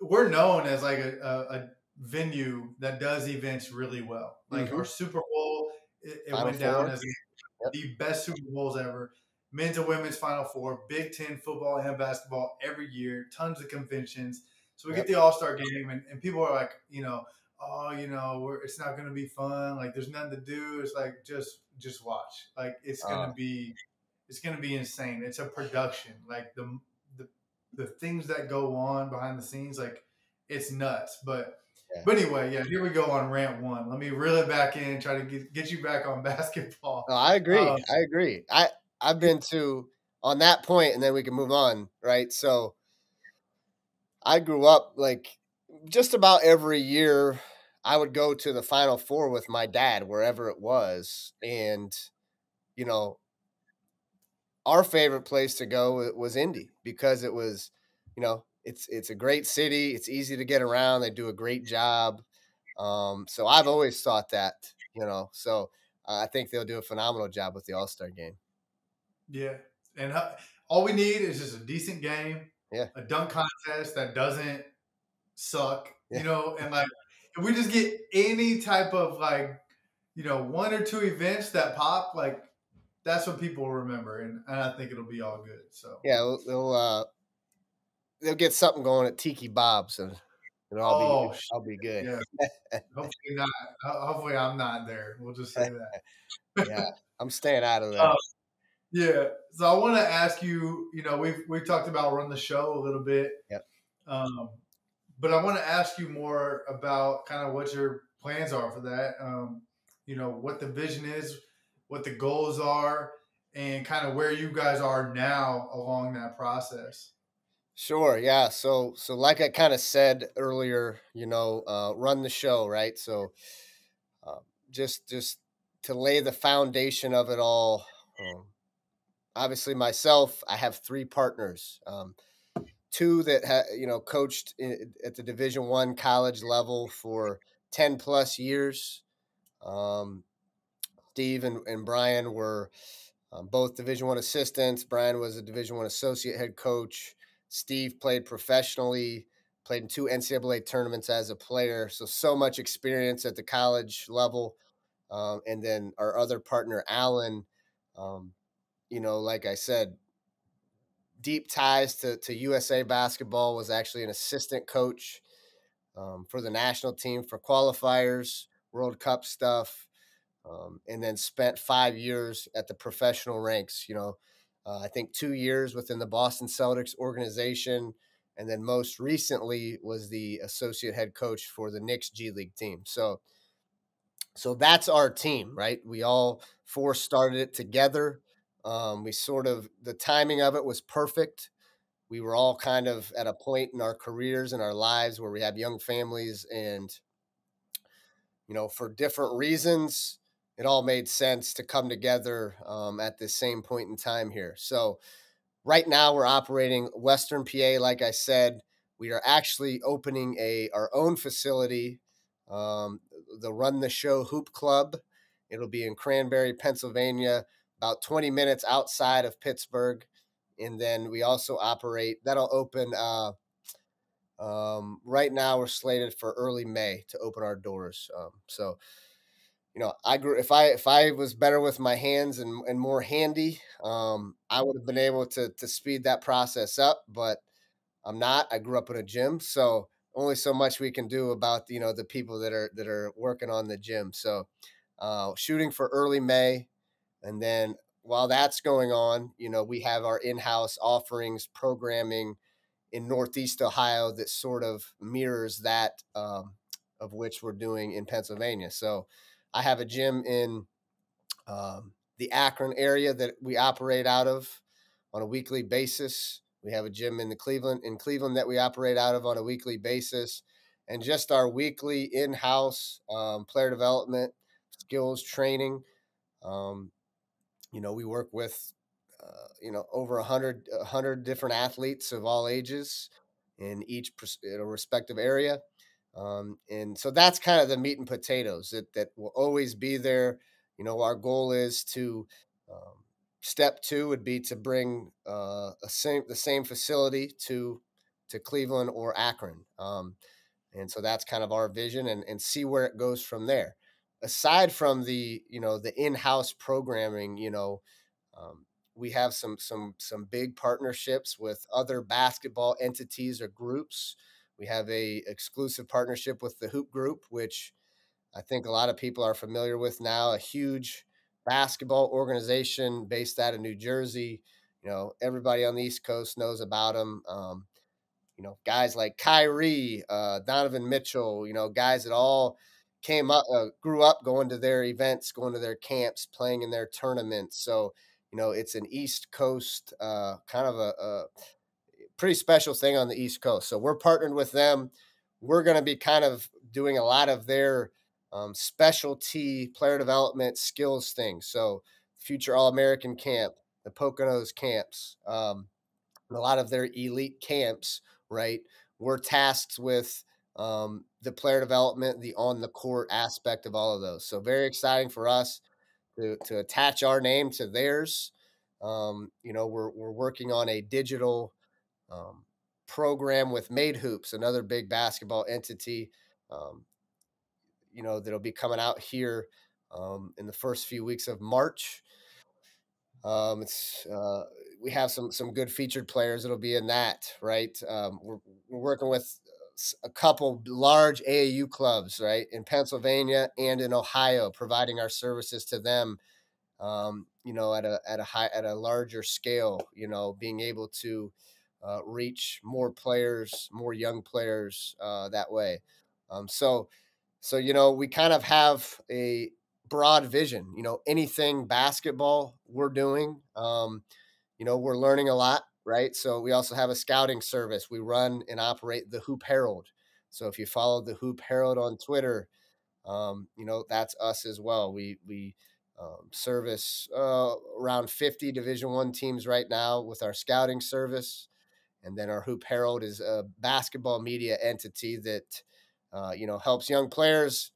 we're known as like a venue that does events really well. Like Hmm. our Super Bowl, it Final went down four. as Yep. the best Super Bowls ever. Men's and women's Final Four, Big Ten football and basketball every year, tons of conventions. So we get Yep. the All Star game, and people are like, oh, it's not going to be fun. Like there's nothing to do. It's like just watch. Like it's gonna be insane. It's a production. Like the the things that go on behind the scenes, like it's nuts. Yeah. But anyway, yeah, here we go on rant one. Let me reel it back in, try to get you back on basketball. No, I Uh, agree. I agree. I've been to on that point, and then we can move on, right? So I grew up like just about every year. I would go to the Final Four with my dad, wherever it was, and you know, our favorite place to go was Indy because it was, it's a great city. It's easy to get around. They do a great job. So I've always thought that, So I think they'll do a phenomenal job with the All Star game. yeah, and all we need is just a decent game, Yeah, a dunk contest that doesn't suck, yeah, and like if we just get any type of like one or two events that pop, like that's what people will remember, and I think it'll be all good. So, yeah. They'll get something going at Tiki Bob's, and it'll all be oh I'll be good. yeah, hopefully not. Hopefully, I'm not there. We'll just say that. Yeah, I'm staying out of uh, there. yeah. So I want to ask you. We've talked about run the show a little bit, Yep. um, but I want to ask you more about kind of what your plans are for that. What the vision is, what the goals are, and kind of where you guys are now along that process. Sure. Yeah. So like I kind of said earlier, run the show, right? So uh, just to lay the foundation of it all. Obviously, myself, I have three partners. Two that coached at the Division I college level for 10 plus years. Um, Steve and Brian were both Division I assistants. Brian was a Division I associate head coach. Steve played professionally, played in two NCAA tournaments as a player. So much experience at the college level. And then our other partner, Alan, um, like I said, deep ties to USA basketball, was actually an assistant coach for the national team for qualifiers, World Cup stuff, and then spent 5 years at the professional ranks. I think 2 years within the Boston Celtics organization, and then most recently was the associate head coach for the Knicks G League team. So that's our team, right? We all four started it together. We sort of the timing of it was perfect. We were all kind of at a point in our careers and our lives where we have young families, and for different reasons, it all made sense to come together at the same point in time here. So right now we're operating Western PA. Like I said, we are actually opening our own facility, um, the Run the Show Hoop Club. It'll be in Cranberry, Pennsylvania, about 20 minutes outside of Pittsburgh. And then we also operate, that'll open right now we're slated for early May to open our doors. So I grew if I was better with my hands and more handy, I would have been able to speed that process up, but I'm not. I grew up in a gym, so only so much we can do about the people that are working on the gym. So shooting for early May, and then while that's going on, we have our in-house offerings programming in Northeast Ohio that sort of mirrors that, of which we're doing in Pennsylvania. So I have a gym in the Akron area that we operate out of on a weekly basis. We have a gym in Cleveland that we operate out of on a weekly basis, and just our weekly in-house player development, skills training. Um, we work with over a hundred different athletes of all ages in each respective area. And so that's kind of the meat and potatoes that will always be there. Our goal is to, um, step two would be to bring the same facility to Cleveland or Akron. And so that's kind of our vision, and see where it goes from there. Aside from the in-house programming, um, we have some big partnerships with other basketball entities or groups. We have a exclusive partnership with the Hoop Group, which I think a lot of people are familiar with now, a huge basketball organization based out of New Jersey. Everybody on the East Coast knows about them. Guys like Kyrie, Donovan Mitchell, guys that all grew up going to their events, going to their camps, playing in their tournaments. So, it's an East Coast, kind of a pretty special thing on the East Coast. So we're partnered with them. We're going to be kind of doing a lot of their specialty player development skills things. So future All American camp, the Poconos camps, a lot of their elite camps, right? We're tasked with the player development, the on the court aspect of all of those. So very exciting for us to attach our name to theirs. We're working on a digital um, program with Made Hoops, another big basketball entity. Um, that'll be coming out here in the first few weeks of March. It's We have some good featured players that'll be in that, right? We're working with a couple large AAU clubs, right, in Pennsylvania and in Ohio, providing our services to them, at a larger scale, being able to reach more players, more young players that way. So we kind of have a broad vision. Anything basketball we're doing. We're learning a lot, right? So we also have a scouting service. We run and operate the Hoop Herald. So if you follow the Hoop Herald on Twitter, that's us as well. We service around 50 Division I teams right now with our scouting service, and then our Hoop Herald is a basketball media entity that helps young players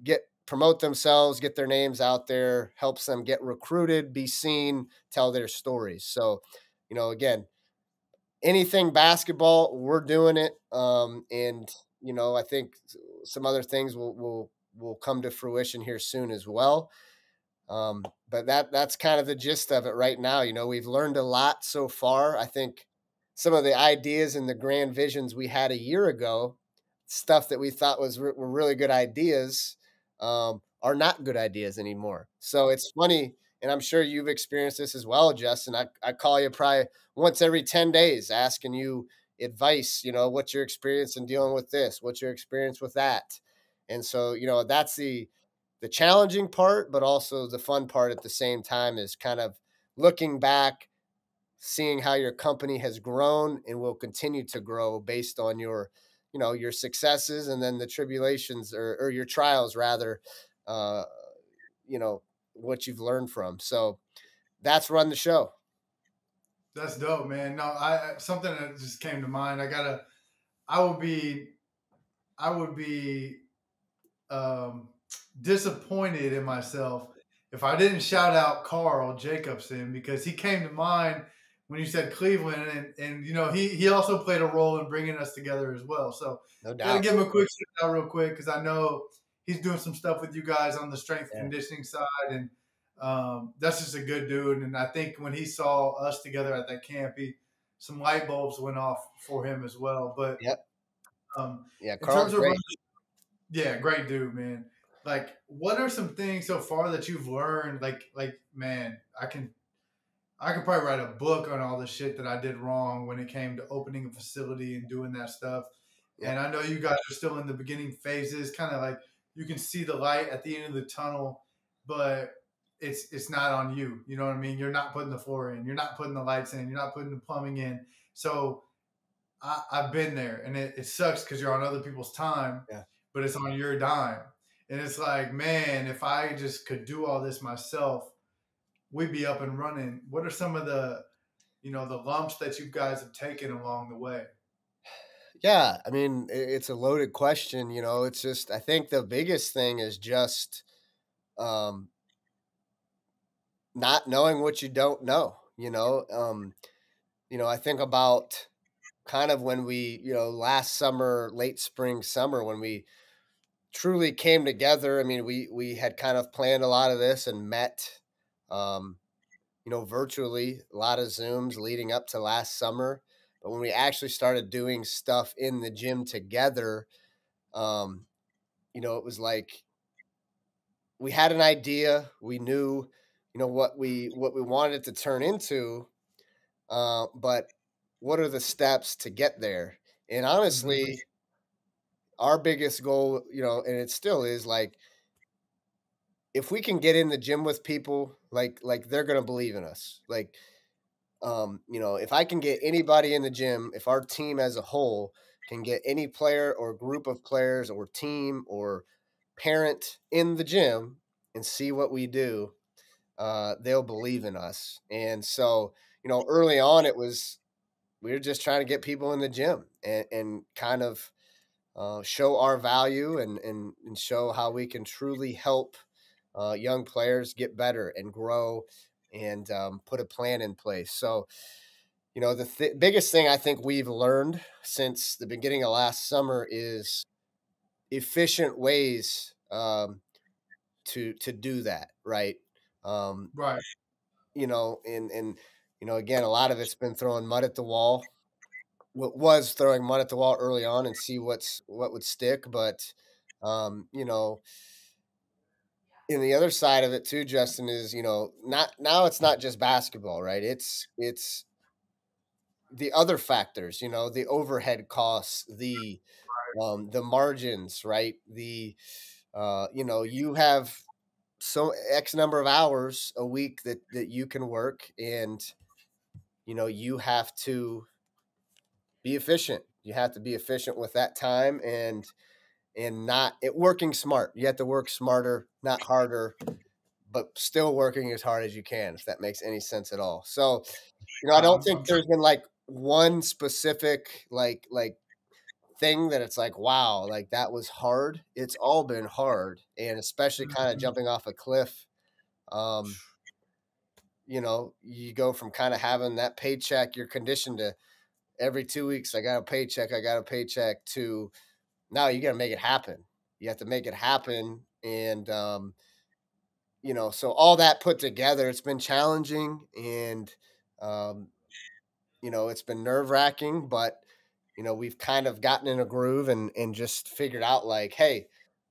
get promote themselves, get their names out there, helps them get recruited, be seen, tell their stories. So, again, anything basketball, we're doing it. And I think some other things will come to fruition here soon as well. But that's kind of the gist of it right now. We've learned a lot so far. I think some of the ideas and the grand visions we had a year ago, stuff that we thought were really good ideas, are not good ideas anymore. So it's funny, and I'm sure you've experienced this as well, Justin. I call you probably once every 10 days asking you advice. What's your experience in dealing with this? What's your experience with that? And so, that's the challenging part, but also the fun part at the same time, is kind of looking back, seeing how your company has grown and will continue to grow based on your successes, and then the tribulations, or your trials rather, uh, you know, what you've learned from. So that's run the show. That's dope, man. No, something that just came to mind. I would be, I would be um, disappointed in myself if I didn't shout out Carl Jacobson, because he came to mind when you said Cleveland, and he also played a role in bringing us together as well. So No got to doubt. give him a quick shout out real quick, because I know he's doing some stuff with you guys on the strength Yeah. conditioning side, and that's just a good dude. And I think when he saw us together at that camp, some light bulbs went off for him as well. But Yep. Yeah. in Carl's terms of great. running, yeah, great dude, man. Like, what are some things so far that you've learned? Like, man, I could probably write a book on all the shit that I did wrong when it came to opening a facility and doing that stuff. And Yep. I know you guys are still in the beginning phases, kind of like you can see the light at the end of the tunnel, but it's not on you. You know what I mean? You're not putting the floor in, you're not putting the lights in, you're not putting the plumbing in. So I've been there, and it sucks because you're on other people's time, Yeah. but it's on your dime. And it's like, man, if I just could do all this myself, we be up and running. What are some of the the lumps that you guys have taken along the way? Yeah, I mean, it's a loaded question. It's just I think the biggest thing is just um, not knowing what you don't know. I think about kind of when we, last summer, late spring, summer, when we truly came together. I mean, we had kind of planned a lot of this and met, um, virtually, a lot of Zooms leading up to last summer. But when we actually started doing stuff in the gym together, um, it was like we had an idea. We knew, what we wanted it to turn into, but what are the steps to get there? And Hmm. honestly, our biggest goal, and it still is like if we can get in the gym with people, like they're gonna believe in us. Like, if I can get anybody in the gym, if our team as a whole can get any player or group of players or team or parent in the gym and see what we do, they'll believe in us. And so, early on, it was we were just trying to get people in the gym and kind of show our value and show how we can truly help young players get better and grow and put a plan in place. So, the biggest thing I think we've learned since the beginning of last summer is efficient ways to do that, right? Um, Right. and again, a lot of it's been throwing mud at the wall. What was throwing mud at the wall early on and see what would stick, but um, you know, and the other side of it too, Justin, is not now. It's not just basketball, right? It's the other factors, the overhead costs, the margins, right? You have so X number of hours a week that you can work, and you have to be efficient. You have to be efficient with that time and not it working smart. You have to work smarter, not harder, but still working as hard as you can, if that makes any sense at all. So, I don't think I'm there's been like one specific like thing that it's like, wow, like that was hard. It's all been hard. And especially kind of Mhm. jumping off a cliff. Um, you go from kind of having that paycheck, you're conditioned to every 2 weeks, I got a paycheck to now you gotta make it happen. You have to make it happen. And so all that put together, it's been challenging and um, it's been nerve wracking, but we've kind of gotten in a groove and just figured out like, hey,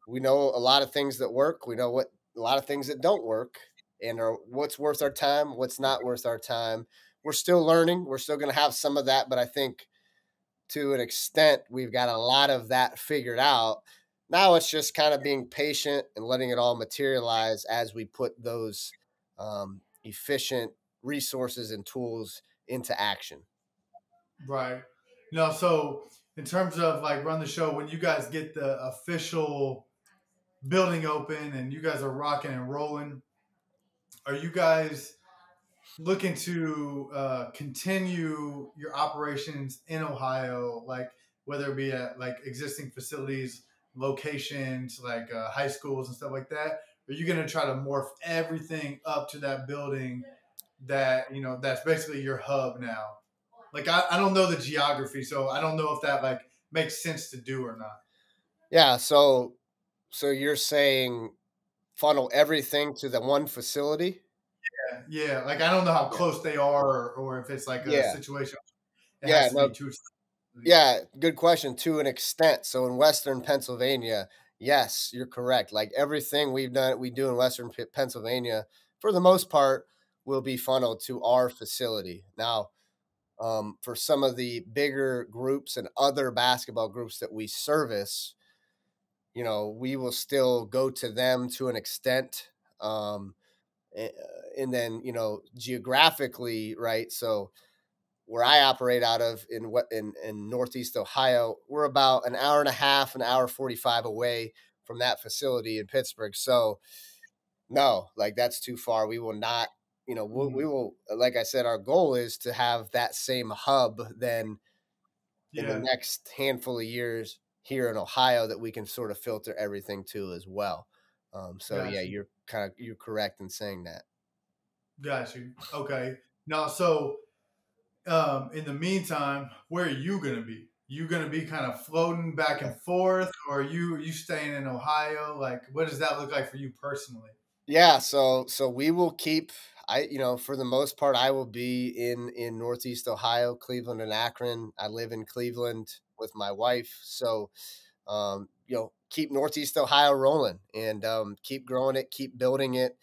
we know a lot of things that work. We know what a lot of things that don't work and are what's worth our time, what's not worth our time. We're still learning. We're still going to have some of that, but I think to an extent we've got a lot of that figured out. Now it's just kind of being patient and letting it all materialize as we put those efficient resources and tools into action. Right. So in terms of like run the show, when you guys get the official building open and you guys are rocking and rolling, are you guys looking to continue your operations in Ohio, like whether it be at like existing facilities, locations, like high schools and stuff like that? Are you going to try to morph everything up to that building that that's basically your hub now? Like I don't know the geography, so I don't know if that like makes sense to do or not. Yeah, so you're saying funnel everything to the one facility? Yeah, yeah. Like I don't know how Yeah. close they are, or if it's like a Yeah. situation. It Yeah, has to be no, two. yeah, good question to an extent. So in Western Pennsylvania, yes, you're correct. Like everything we do in Western Pennsylvania, for the most part, will be funneled to our facility. Now, for some of the bigger groups and other basketball groups that we service, we will still go to them to an extent. A- and then, geographically, right? So where I operate out of in Northeast Ohio, we're about an hour and a half, an hour 45 away from that facility in Pittsburgh. So no, like that's too far. We will not, we Mm, will, like I said, our goal is to have that same hub then in the yeah, next handful of years here in Ohio that we can sort of filter everything to as well. So yeah, got you, you're correct in saying that. got you. Okay. Now, in the meantime, where are you gonna be? You gonna be kind of floating back and forth, or are you staying in Ohio? Like, what does that look like for you personally? Yeah, so we will keep. For the most part, I will be in Northeast Ohio, Cleveland and Akron. I live in Cleveland with my wife, so keep Northeast Ohio rolling and keep growing it, keep building it.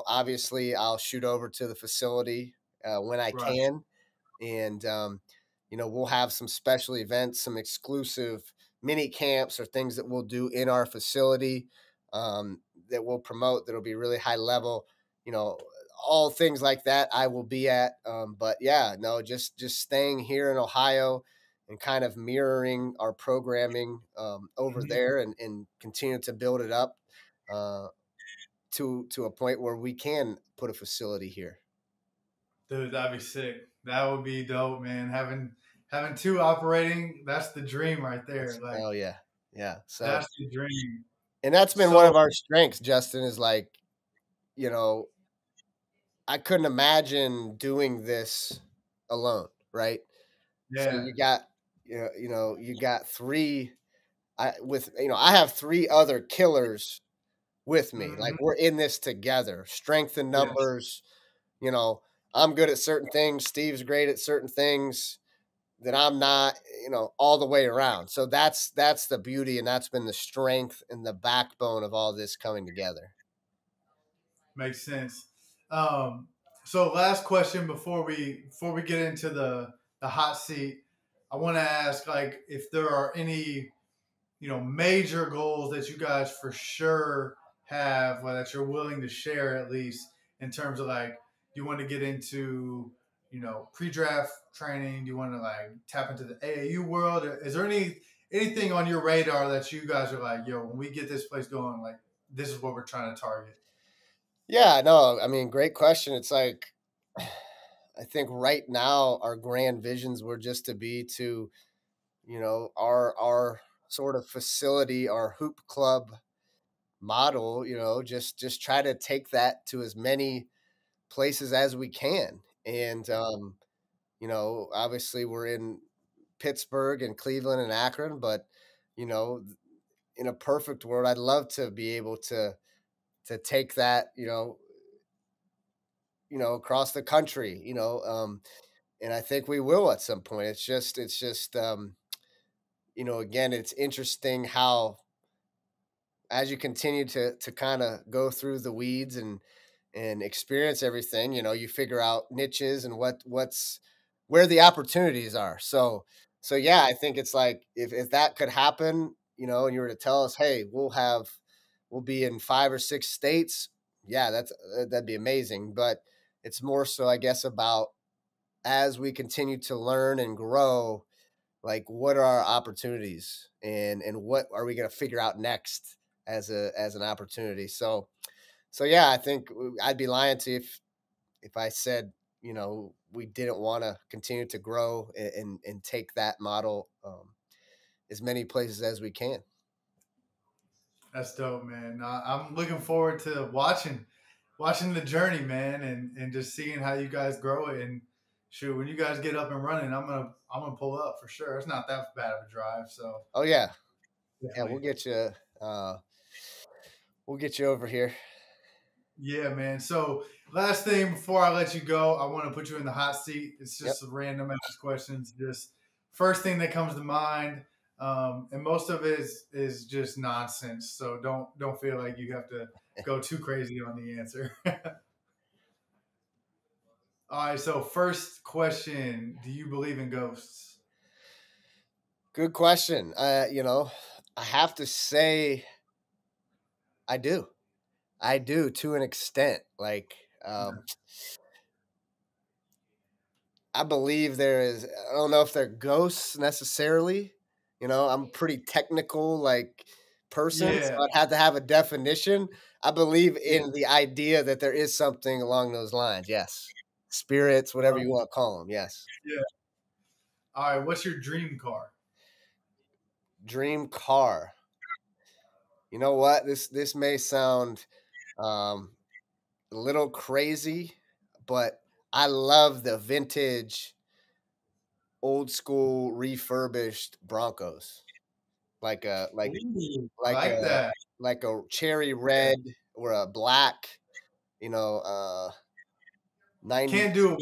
Obviously, I'll shoot over to the facility when I Right, can, and we'll have some special events, some exclusive mini camps or things that we'll do in our facility that we'll promote that'll be really high level. you know all things like that I will be at, but yeah, no, just staying here in Ohio and kind of mirroring our programming over hmm there, and continue to build it up uh, to a point where we can put a facility here. dude, that'd be sick. That would be dope, man. Having two operating, that's the dream right there. Like, Oh yeah, yeah. So, that's the dream. and that's been one So, of our strengths, Justin, is like, you know, I couldn't imagine doing this alone, right? So yeah, you got three I have three other killers with me. Like, hmm we're in this together. Strength in yes, numbers, you know, I'm good at certain things, Steve's great at certain things that I'm not, all the way around. So that's the beauty, and that's been the strength and the backbone of all this coming together. makes sense. Um, so last question before we get into the hot seat, I want to ask like if there are any major goals that you guys for sure have, or that you're willing to share at least in terms of like, do you want to get into, pre-draft training? Do you want to like tap into the AAU world? Is there anything on your radar that you guys are like, yo, when we get this place going, like this is what we're trying to target? Yeah, no, I mean, great question. It's like, I think right now our grand visions were just to be to, our sort of facility, our hoop club model, just try to take that to as many places as we can. And obviously we're in Pittsburgh and Cleveland and Akron, but you know, in a perfect world, I'd love to be able to take that, across the country, and I think we will at some point. Again, it's interesting how as you continue to kind of go through the weeds and experience everything, you figure out niches and what's where the opportunities are. So yeah, I think it's like if that could happen, and you were to tell us, hey, we'll be in 5 or 6 states, yeah, that'd be amazing. But it's more so, I guess, about as we continue to learn and grow, like, what are our opportunities, and what are we going to figure out next as an opportunity. So yeah, I think I'd be lying to you if I said, we didn't want to continue to grow and take that model as many places as we can. That's dope, man. I'm looking forward to watching the journey, man, and just seeing how you guys grow it. And shoot, when you guys get up and running, I'm gonna pull up for sure. It's not that bad of a drive, so Oh yeah, yeah, definitely. uh we'll get you over here. Yeah, man. So last thing before I let you go, I want to put you in the hot seat. It's Yep. just some random ass questions. Just first thing that comes to mind, and most of it is just nonsense. So don't feel like you have to go too crazy on the answer. All right. So first question: do you believe in ghosts? Good question. I have to say I do. I do, to an extent. Like, I believe there is. I don't know if they're ghosts necessarily. I'm pretty technical, like person, so Yeah. I'd have to have a definition. I believe Yeah. in the idea that there is something along those lines. Yes. Spirits, whatever you want to call them. Yes. Yeah. All right. What's your dream car? Dream car. You know what? This may sound um, a little crazy, but I love the vintage, old school, refurbished Broncos. Like a Ooh, I like like a that. like a cherry Yeah. red or a black, you know, 90 Can't do it.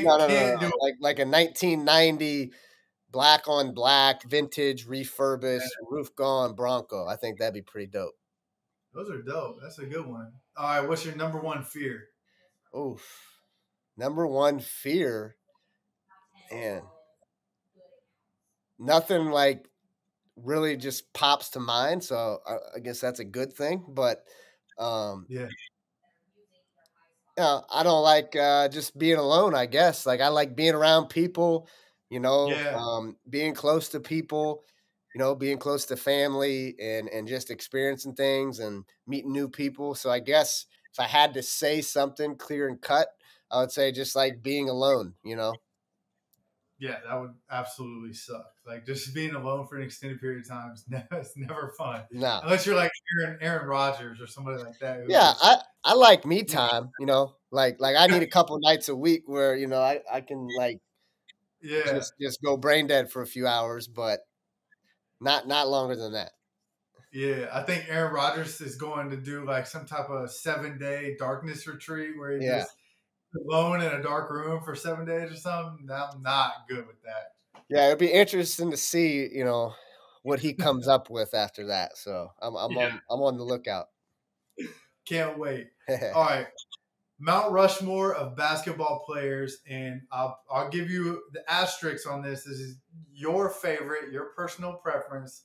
no. Can't do it. Like a 1990 black on black, vintage, Yeah. refurbished, roof gone Bronco. I think that'd be pretty dope. Those are dope. That's a good one. All right. What's your number one fear? Oof. Number one fear, and nothing like really just pops to mind. So I guess that's a good thing. But um, Yeah. I don't like just being alone. I guess like I like being around people. Yeah. Being close to people. Being close to family and just experiencing things and meeting new people. So I guess if I had to say something clear and cut, I would say just like being alone. Yeah. That would absolutely suck. Like just being alone for an extended period of time is it's never fun. No. Unless you're like Aaron Rodgers or somebody like that who Yeah, just I like me time, like I need a couple nights a week where, I can like yeah. just go brain dead for a few hours, but not longer than that. Yeah, I think Aaron Rodgers is going to do like some type of 7-day darkness retreat where he Yeah. just alone in a dark room for 7 days or something. I'm not good with that. Yeah, it'd be interesting to see, what he comes up with after that. So Yeah, I'm on the lookout. can't wait. All right, Mount Rushmore of basketball players, and I'll give you the asterisks on this. This is your favorite, your personal preference,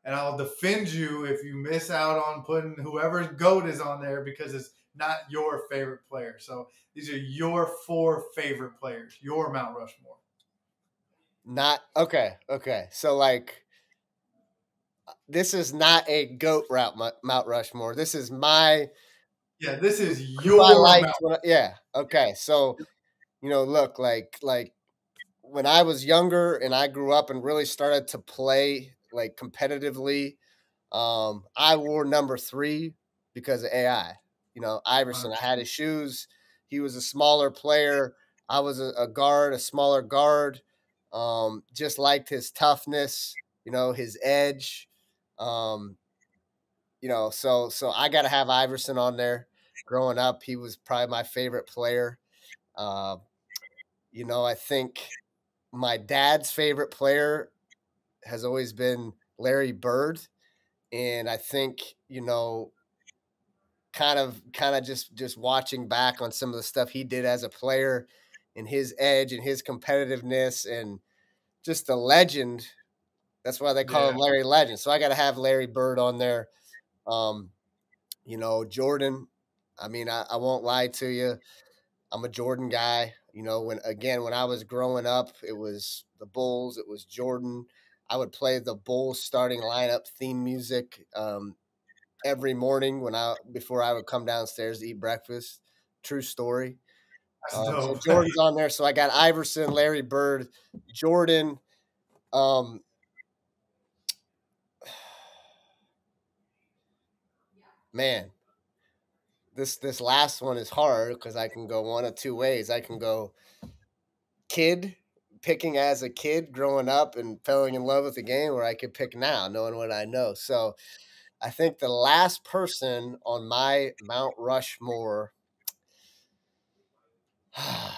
and I'll defend you if you miss out on putting whoever's GOAT is on there because it's not your favorite player. So these are your 4 favorite players, your Mount Rushmore. Not okay, okay. So like this is not a goat route Mount Rushmore. This is my Yeah, this is who I your Mount. liked yeah. Okay. So, look, like when I was younger and I grew up and really started to play like competitively, I wore number 3 because of AI. Iverson. I had his shoes. He was a smaller player. I was a guard, a smaller guard. Just liked his toughness. His edge. Um, so I got to have Iverson on there. Growing up, he was probably my favorite player. Uh, I think my dad's favorite player has always been Larry Bird, and I think kind of just watching back on some of the stuff he did as a player, and his edge and his competitiveness and just the legend. That's why they call Yeah, him Larry Legend. So I got to have Larry Bird on there. Um, Jordan. I mean, I won't lie to you. I'm a Jordan guy. When I was growing up, it was the Bulls, it was Jordan. I would play the Bulls starting lineup theme music every morning before I would come downstairs to eat breakfast. True story. that's So dope. Jordan's on there. So I got Iverson, Larry Bird, Jordan. Um, man, this last one is hard because I can go one of two ways. I can go kid, picking as a kid growing up and falling in love with the game, or I could pick now, knowing what I know. So I think the last person on my Mount Rushmore, I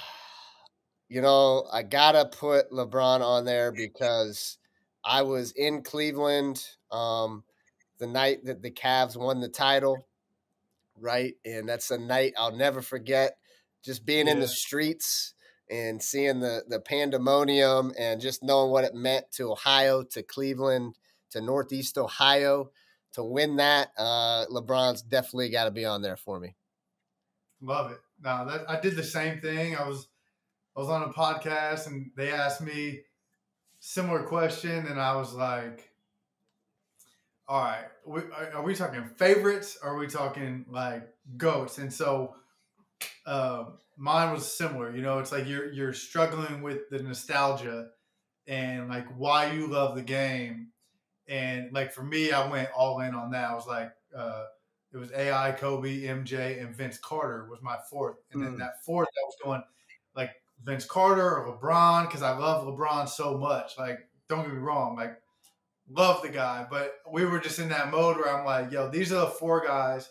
gotta put LeBron on there because I was in Cleveland the night that the Cavs won the title, right? And that's a night I'll never forget. Just being in the Yeah, streets and seeing the pandemonium and just knowing what it meant to Ohio, to Cleveland, to Northeast Ohio to win that. LeBron's definitely got to be on there for me. love it. Now that I did the same thing. I was on a podcast and they asked me similar question, and I was like, All right. Are we talking favorites? Or are we talking like goats? And so mine was similar. You know, it's like you're struggling with the nostalgia and like why you love the game. And like for me, I went all in on that. I was like, it was AI, Kobe, MJ, and Vince Carter was my fourth. And then Mm, that fourth, I was going like Vince Carter or LeBron because I love LeBron so much. Like, don't get me wrong, like love the guy, but we were just in that mode where I'm like, yo, these are the four guys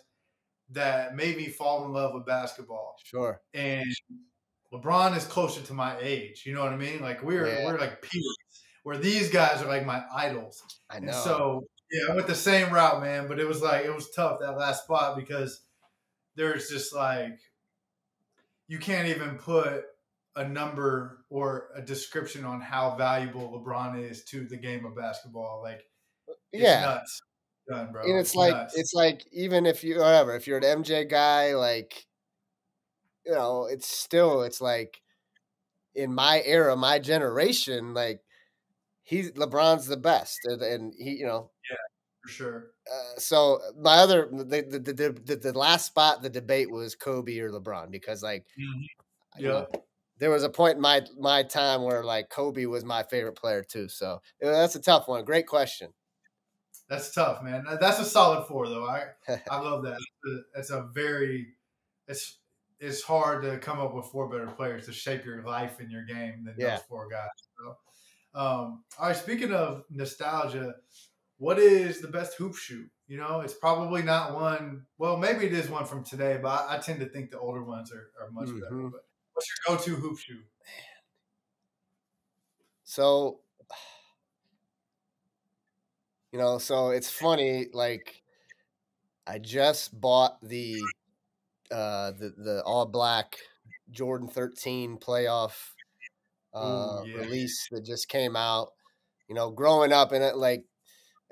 that made me fall in love with basketball. sure. And LeBron is closer to my age. You know what I mean? Like Yeah, we're like peers, where these guys are like my idols. I And know. so yeah, I went the same route, man. But it was like it was tough that last spot because there's just like you can't even put a number or a description on how valuable LeBron is to the game of basketball. Like it's Yeah. nuts, done, And bro. It's nuts. it's like even if you whatever, if you're an MJ guy, like, it's still it's like in my era, my generation, like he's LeBron's the best. And he, Yeah, for sure. so my other the last spot the debate was Kobe or LeBron because like, Mhm. you know, Yep. there was a point in my time where like Kobe was my favorite player too. So that's a tough one. Great question. That's tough, man. That's a solid four, though. I love that. It's a very it's it's hard to come up with four better players to shape your life and your game than those Yeah. four guys. So, all right. Speaking of nostalgia, what is the best hoop shoe? You know, it's probably not one. Well, maybe it is one from today, but I tend to think the older ones are much better. Hmm. But what's your go-to hoop shoe? So so it's funny. Like I just bought the all black Jordan 13 playoff Oh yeah, release that just came out. Growing up in it, like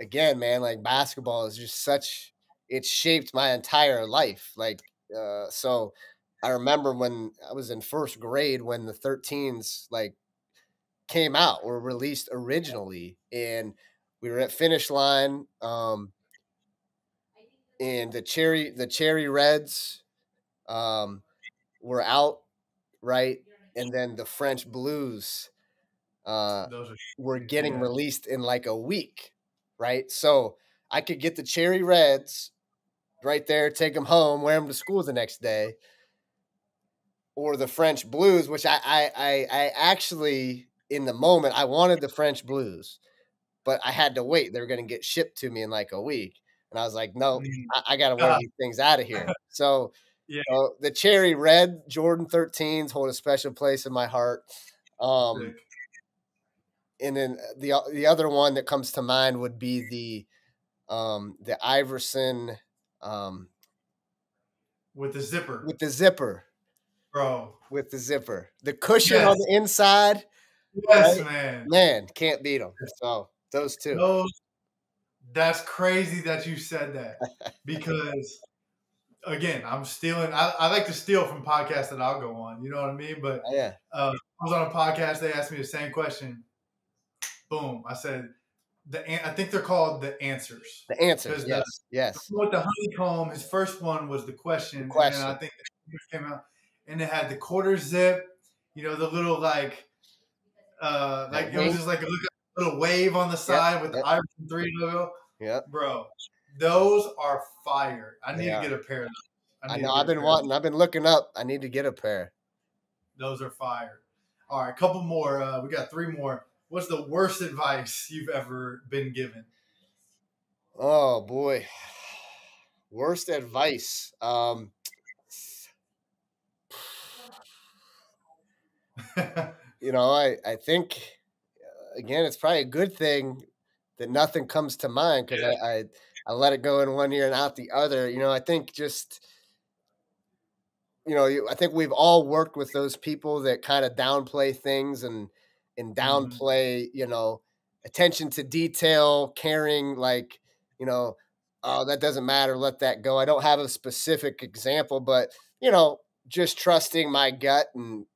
again, man, like basketball is just such it shaped my entire life. Like so I remember when I was in first grade when the 13s like came out, were released originally, and we were at finish line and the cherry reds um were out, right? And then the French blues uh, those are were getting yeah. released in like a week, right? So I could get the cherry reds right there, take them home, wear them to school the next day, or the French blues, which I actually in the moment I wanted the French blues, but I had to wait. They were going to get shipped to me in like a week, and I was like, no, Mm. I got to wear these things out of here. So Yeah, the cherry red Jordan 13s hold a special place in my heart. Um, sick. and then the other one that comes to mind would be the Iverson With the zipper, with the zipper, bro. the cushion on Yes, the inside, yes, right? man. Man, can't beat them. So those two. Those That's crazy that you said that because again, I'm stealing. I like to steal from podcasts that I'll go on. You know what I mean? But Yeah, I was on a podcast. They asked me the same question. Boom! I said I think they're called the answers the answers. because the Yes, yes. with the honeycomb. His first one was the The question, and then I question. think the answers came out, and it had the quarter zip. You know, the little That it was wink. just like a little wave on the Yep, side with the yep, Iverson 3 logo. yep. Bro, those are fire. I They need to are. get a pair of those. I I need to know. get a pair of those. I've been looking up. I need to get a pair. Those are fire. All right, a couple more. We got three more. What's the worst advice you've ever been given? Oh boy, worst advice. I think again, it's probably a good thing that nothing comes to mind because Yeah. I let it go in one ear and out the other. I think just I think we've all worked with those people that kind of downplay things and Hmm. downplay, attention to detail, caring, like, you know, oh, that doesn't matter, let that go. I don't have a specific example, but just trusting my gut and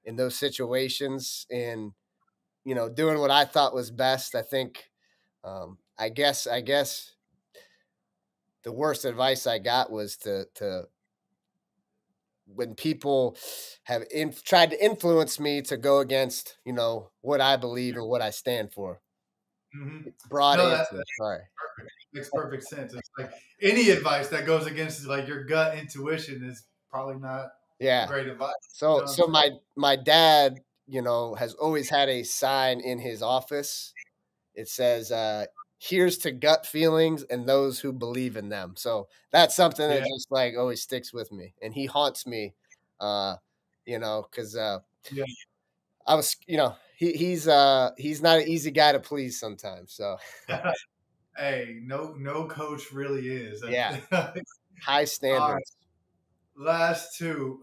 in those situations and doing what I thought was best. I think, I guess the worst advice I got was to when people have tried to influence me to go against, what I believe and what I stand for. Mhm. Broad No, that answer. Sorry. makes perfect sense. It's like any advice that goes against like your gut intuition is probably not Yeah. great advice. You So know what I'm so saying? my dad, has always had a sign in his office. It says, "Here's to gut feelings and those who believe in them." So that's something that Yeah, just like always sticks with me, and he haunts me. Uh, because yeah. I was, he's not an easy guy to please sometimes. So Hey, no coach really is. yeah, All high right, standards. last two.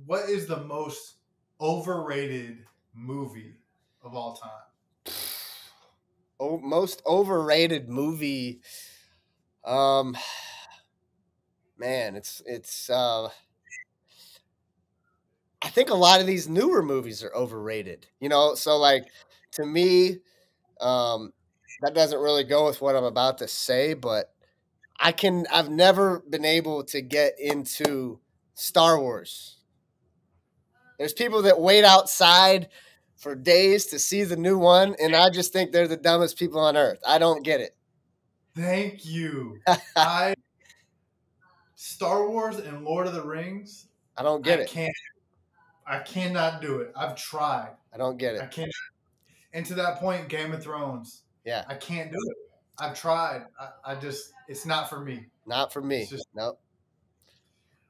What is the most overrated movie of all time? Oh, most overrated movie. Um, man, it's. I think a lot of these newer movies are overrated. So like to me, um, that doesn't really go with what I'm about to say, but I've never been able to get into Star Wars. There's people that wait outside for days to see the new one, and I just think they're the dumbest people on earth. I don't get it. Thank you. I Star Wars and Lord of the Rings. I don't I get it. can't. I cannot do it. I've tried. I don't get I it. can't. And to that point, Game of Thrones. Yeah, I can't do it. I've tried. I just. It's not for me. not for It's me. just. Nope.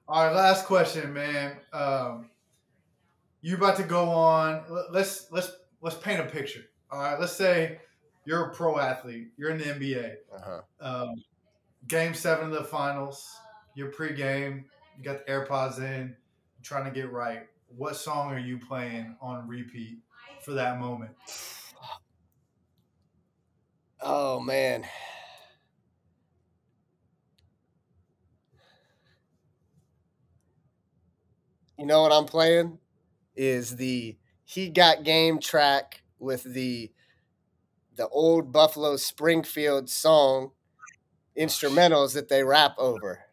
All right. Last question, man. You about to go on. Let's paint a picture. All right. Let's say you're a pro athlete. You're in the NBA. Uh-huh. Game 7 of the finals. You're pregame. You got the AirPods in. You're trying to get right. What song are you playing on repeat for that moment? Oh man. You know what I'm playing? Is the He Got Game track with the old Buffalo Springfield song Oh, shit. instrumentals that they rap over.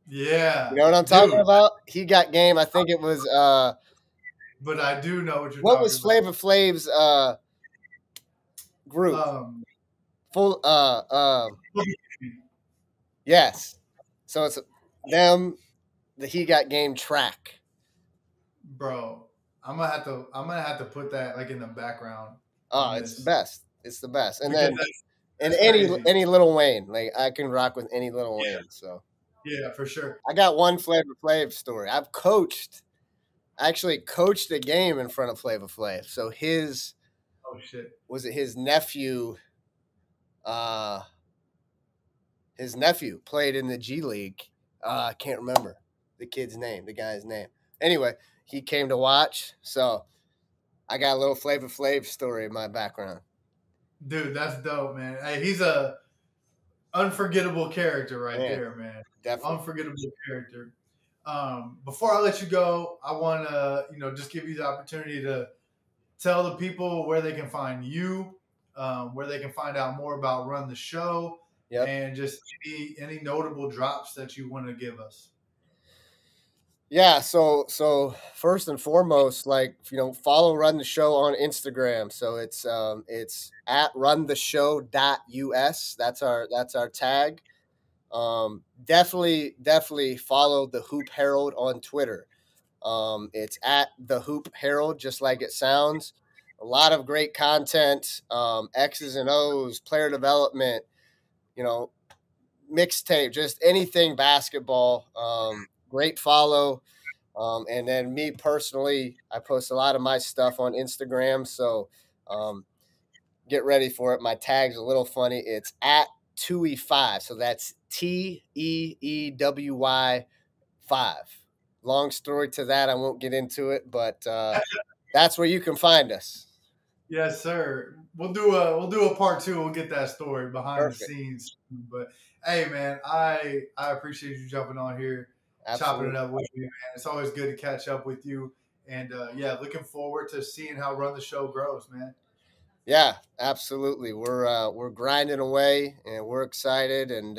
You Yeah, know what I'm talking dude. about? He Got Game. I think it was But I do know what you're what talking was about. Flavor Flav's group? Um, Full yes. So it's them, the He Got Game track. bro, I'm gonna have to put that like in the background Oh, on it's the this best. It's the best. And because then and that's any crazy. any Little Wayne. Like I can rock with any Little Yeah, Wayne. So yeah, for sure. I got one Flavor Flav story. I actually coached a game in front of Flavor Flav. So Oh shit. his nephew, uh his nephew played in the G League. I can't remember the kid's name, the guy's name. Anyway, he came to watch. So I got a little Flavor Flav story in my background. Dude, that's dope, man. Hey, he's a unforgettable character right Man, there, man. definitely. Unforgettable character. Before I let you go, I want to, just give you the opportunity to tell the people where they can find you, where they can find out more about Run the Show, Yep. and just any notable drops that you want to give us. Yeah, so first and foremost, like follow Run the Show on Instagram. So it's at runtheshow.us. That's our tag. Definitely follow the Hoop Herald on Twitter. It's at the Hoop Herald, just like it sounds. A lot of great content, X's and O's, player development, you know, mixtape, just anything basketball. Great follow. And then me personally, I post a lot of my stuff on Instagram. So get ready for it. My tag's a little funny. It's at Teewy5. So that's TEEWY5. Long story to that. I won't get into it, but that's where you can find us. Yes, sir. We'll do a part two. We'll get that story behind the Perfect. scenes. But hey, man, I appreciate you jumping on here, chopping it Absolutely. up with me, man. It's always good to catch up with you. And yeah, looking forward to seeing how Run the Show grows, man. Yeah, absolutely. We're grinding away, and we're excited, and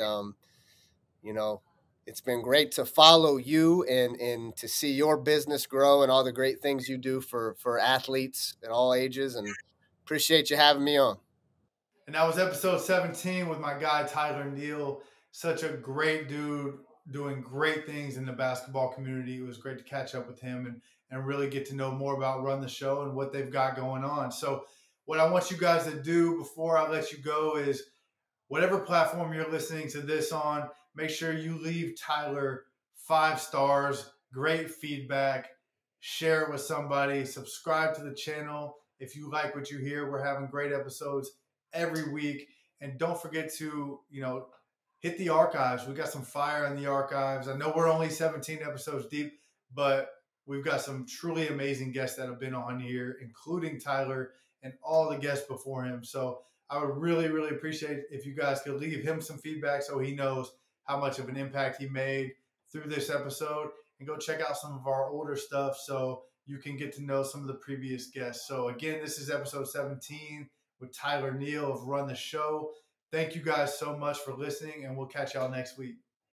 you know, it's been great to follow you and to see your business grow and all the great things you do for athletes at all ages. And appreciate you having me on. And that was episode 17 with my guy, Tyler Neal. Such a great dude doing great things in the basketball community. It was great to catch up with him and really get to know more about Run the Show and what they've got going on. So, what I want you guys to do before I let you go is whatever platform you're listening to this on, make sure you leave Tyler 5 stars, great feedback, share it with somebody, subscribe to the channel. If you like what you hear, we're having great episodes every week. And don't forget to, hit the archives. We got some fire in the archives. I know we're only 17 episodes deep, but we've got some truly amazing guests that have been on here, including Tyler and all the guests before him. So I would really, really appreciate if you guys could leave him some feedback so he knows how much of an impact he made through this episode, and go check out some of our older stuff so you can get to know some of the previous guests. So again, this is episode 17 with Tyler Neal of Run the Show. Thank you guys so much for listening, and we'll catch y'all next week.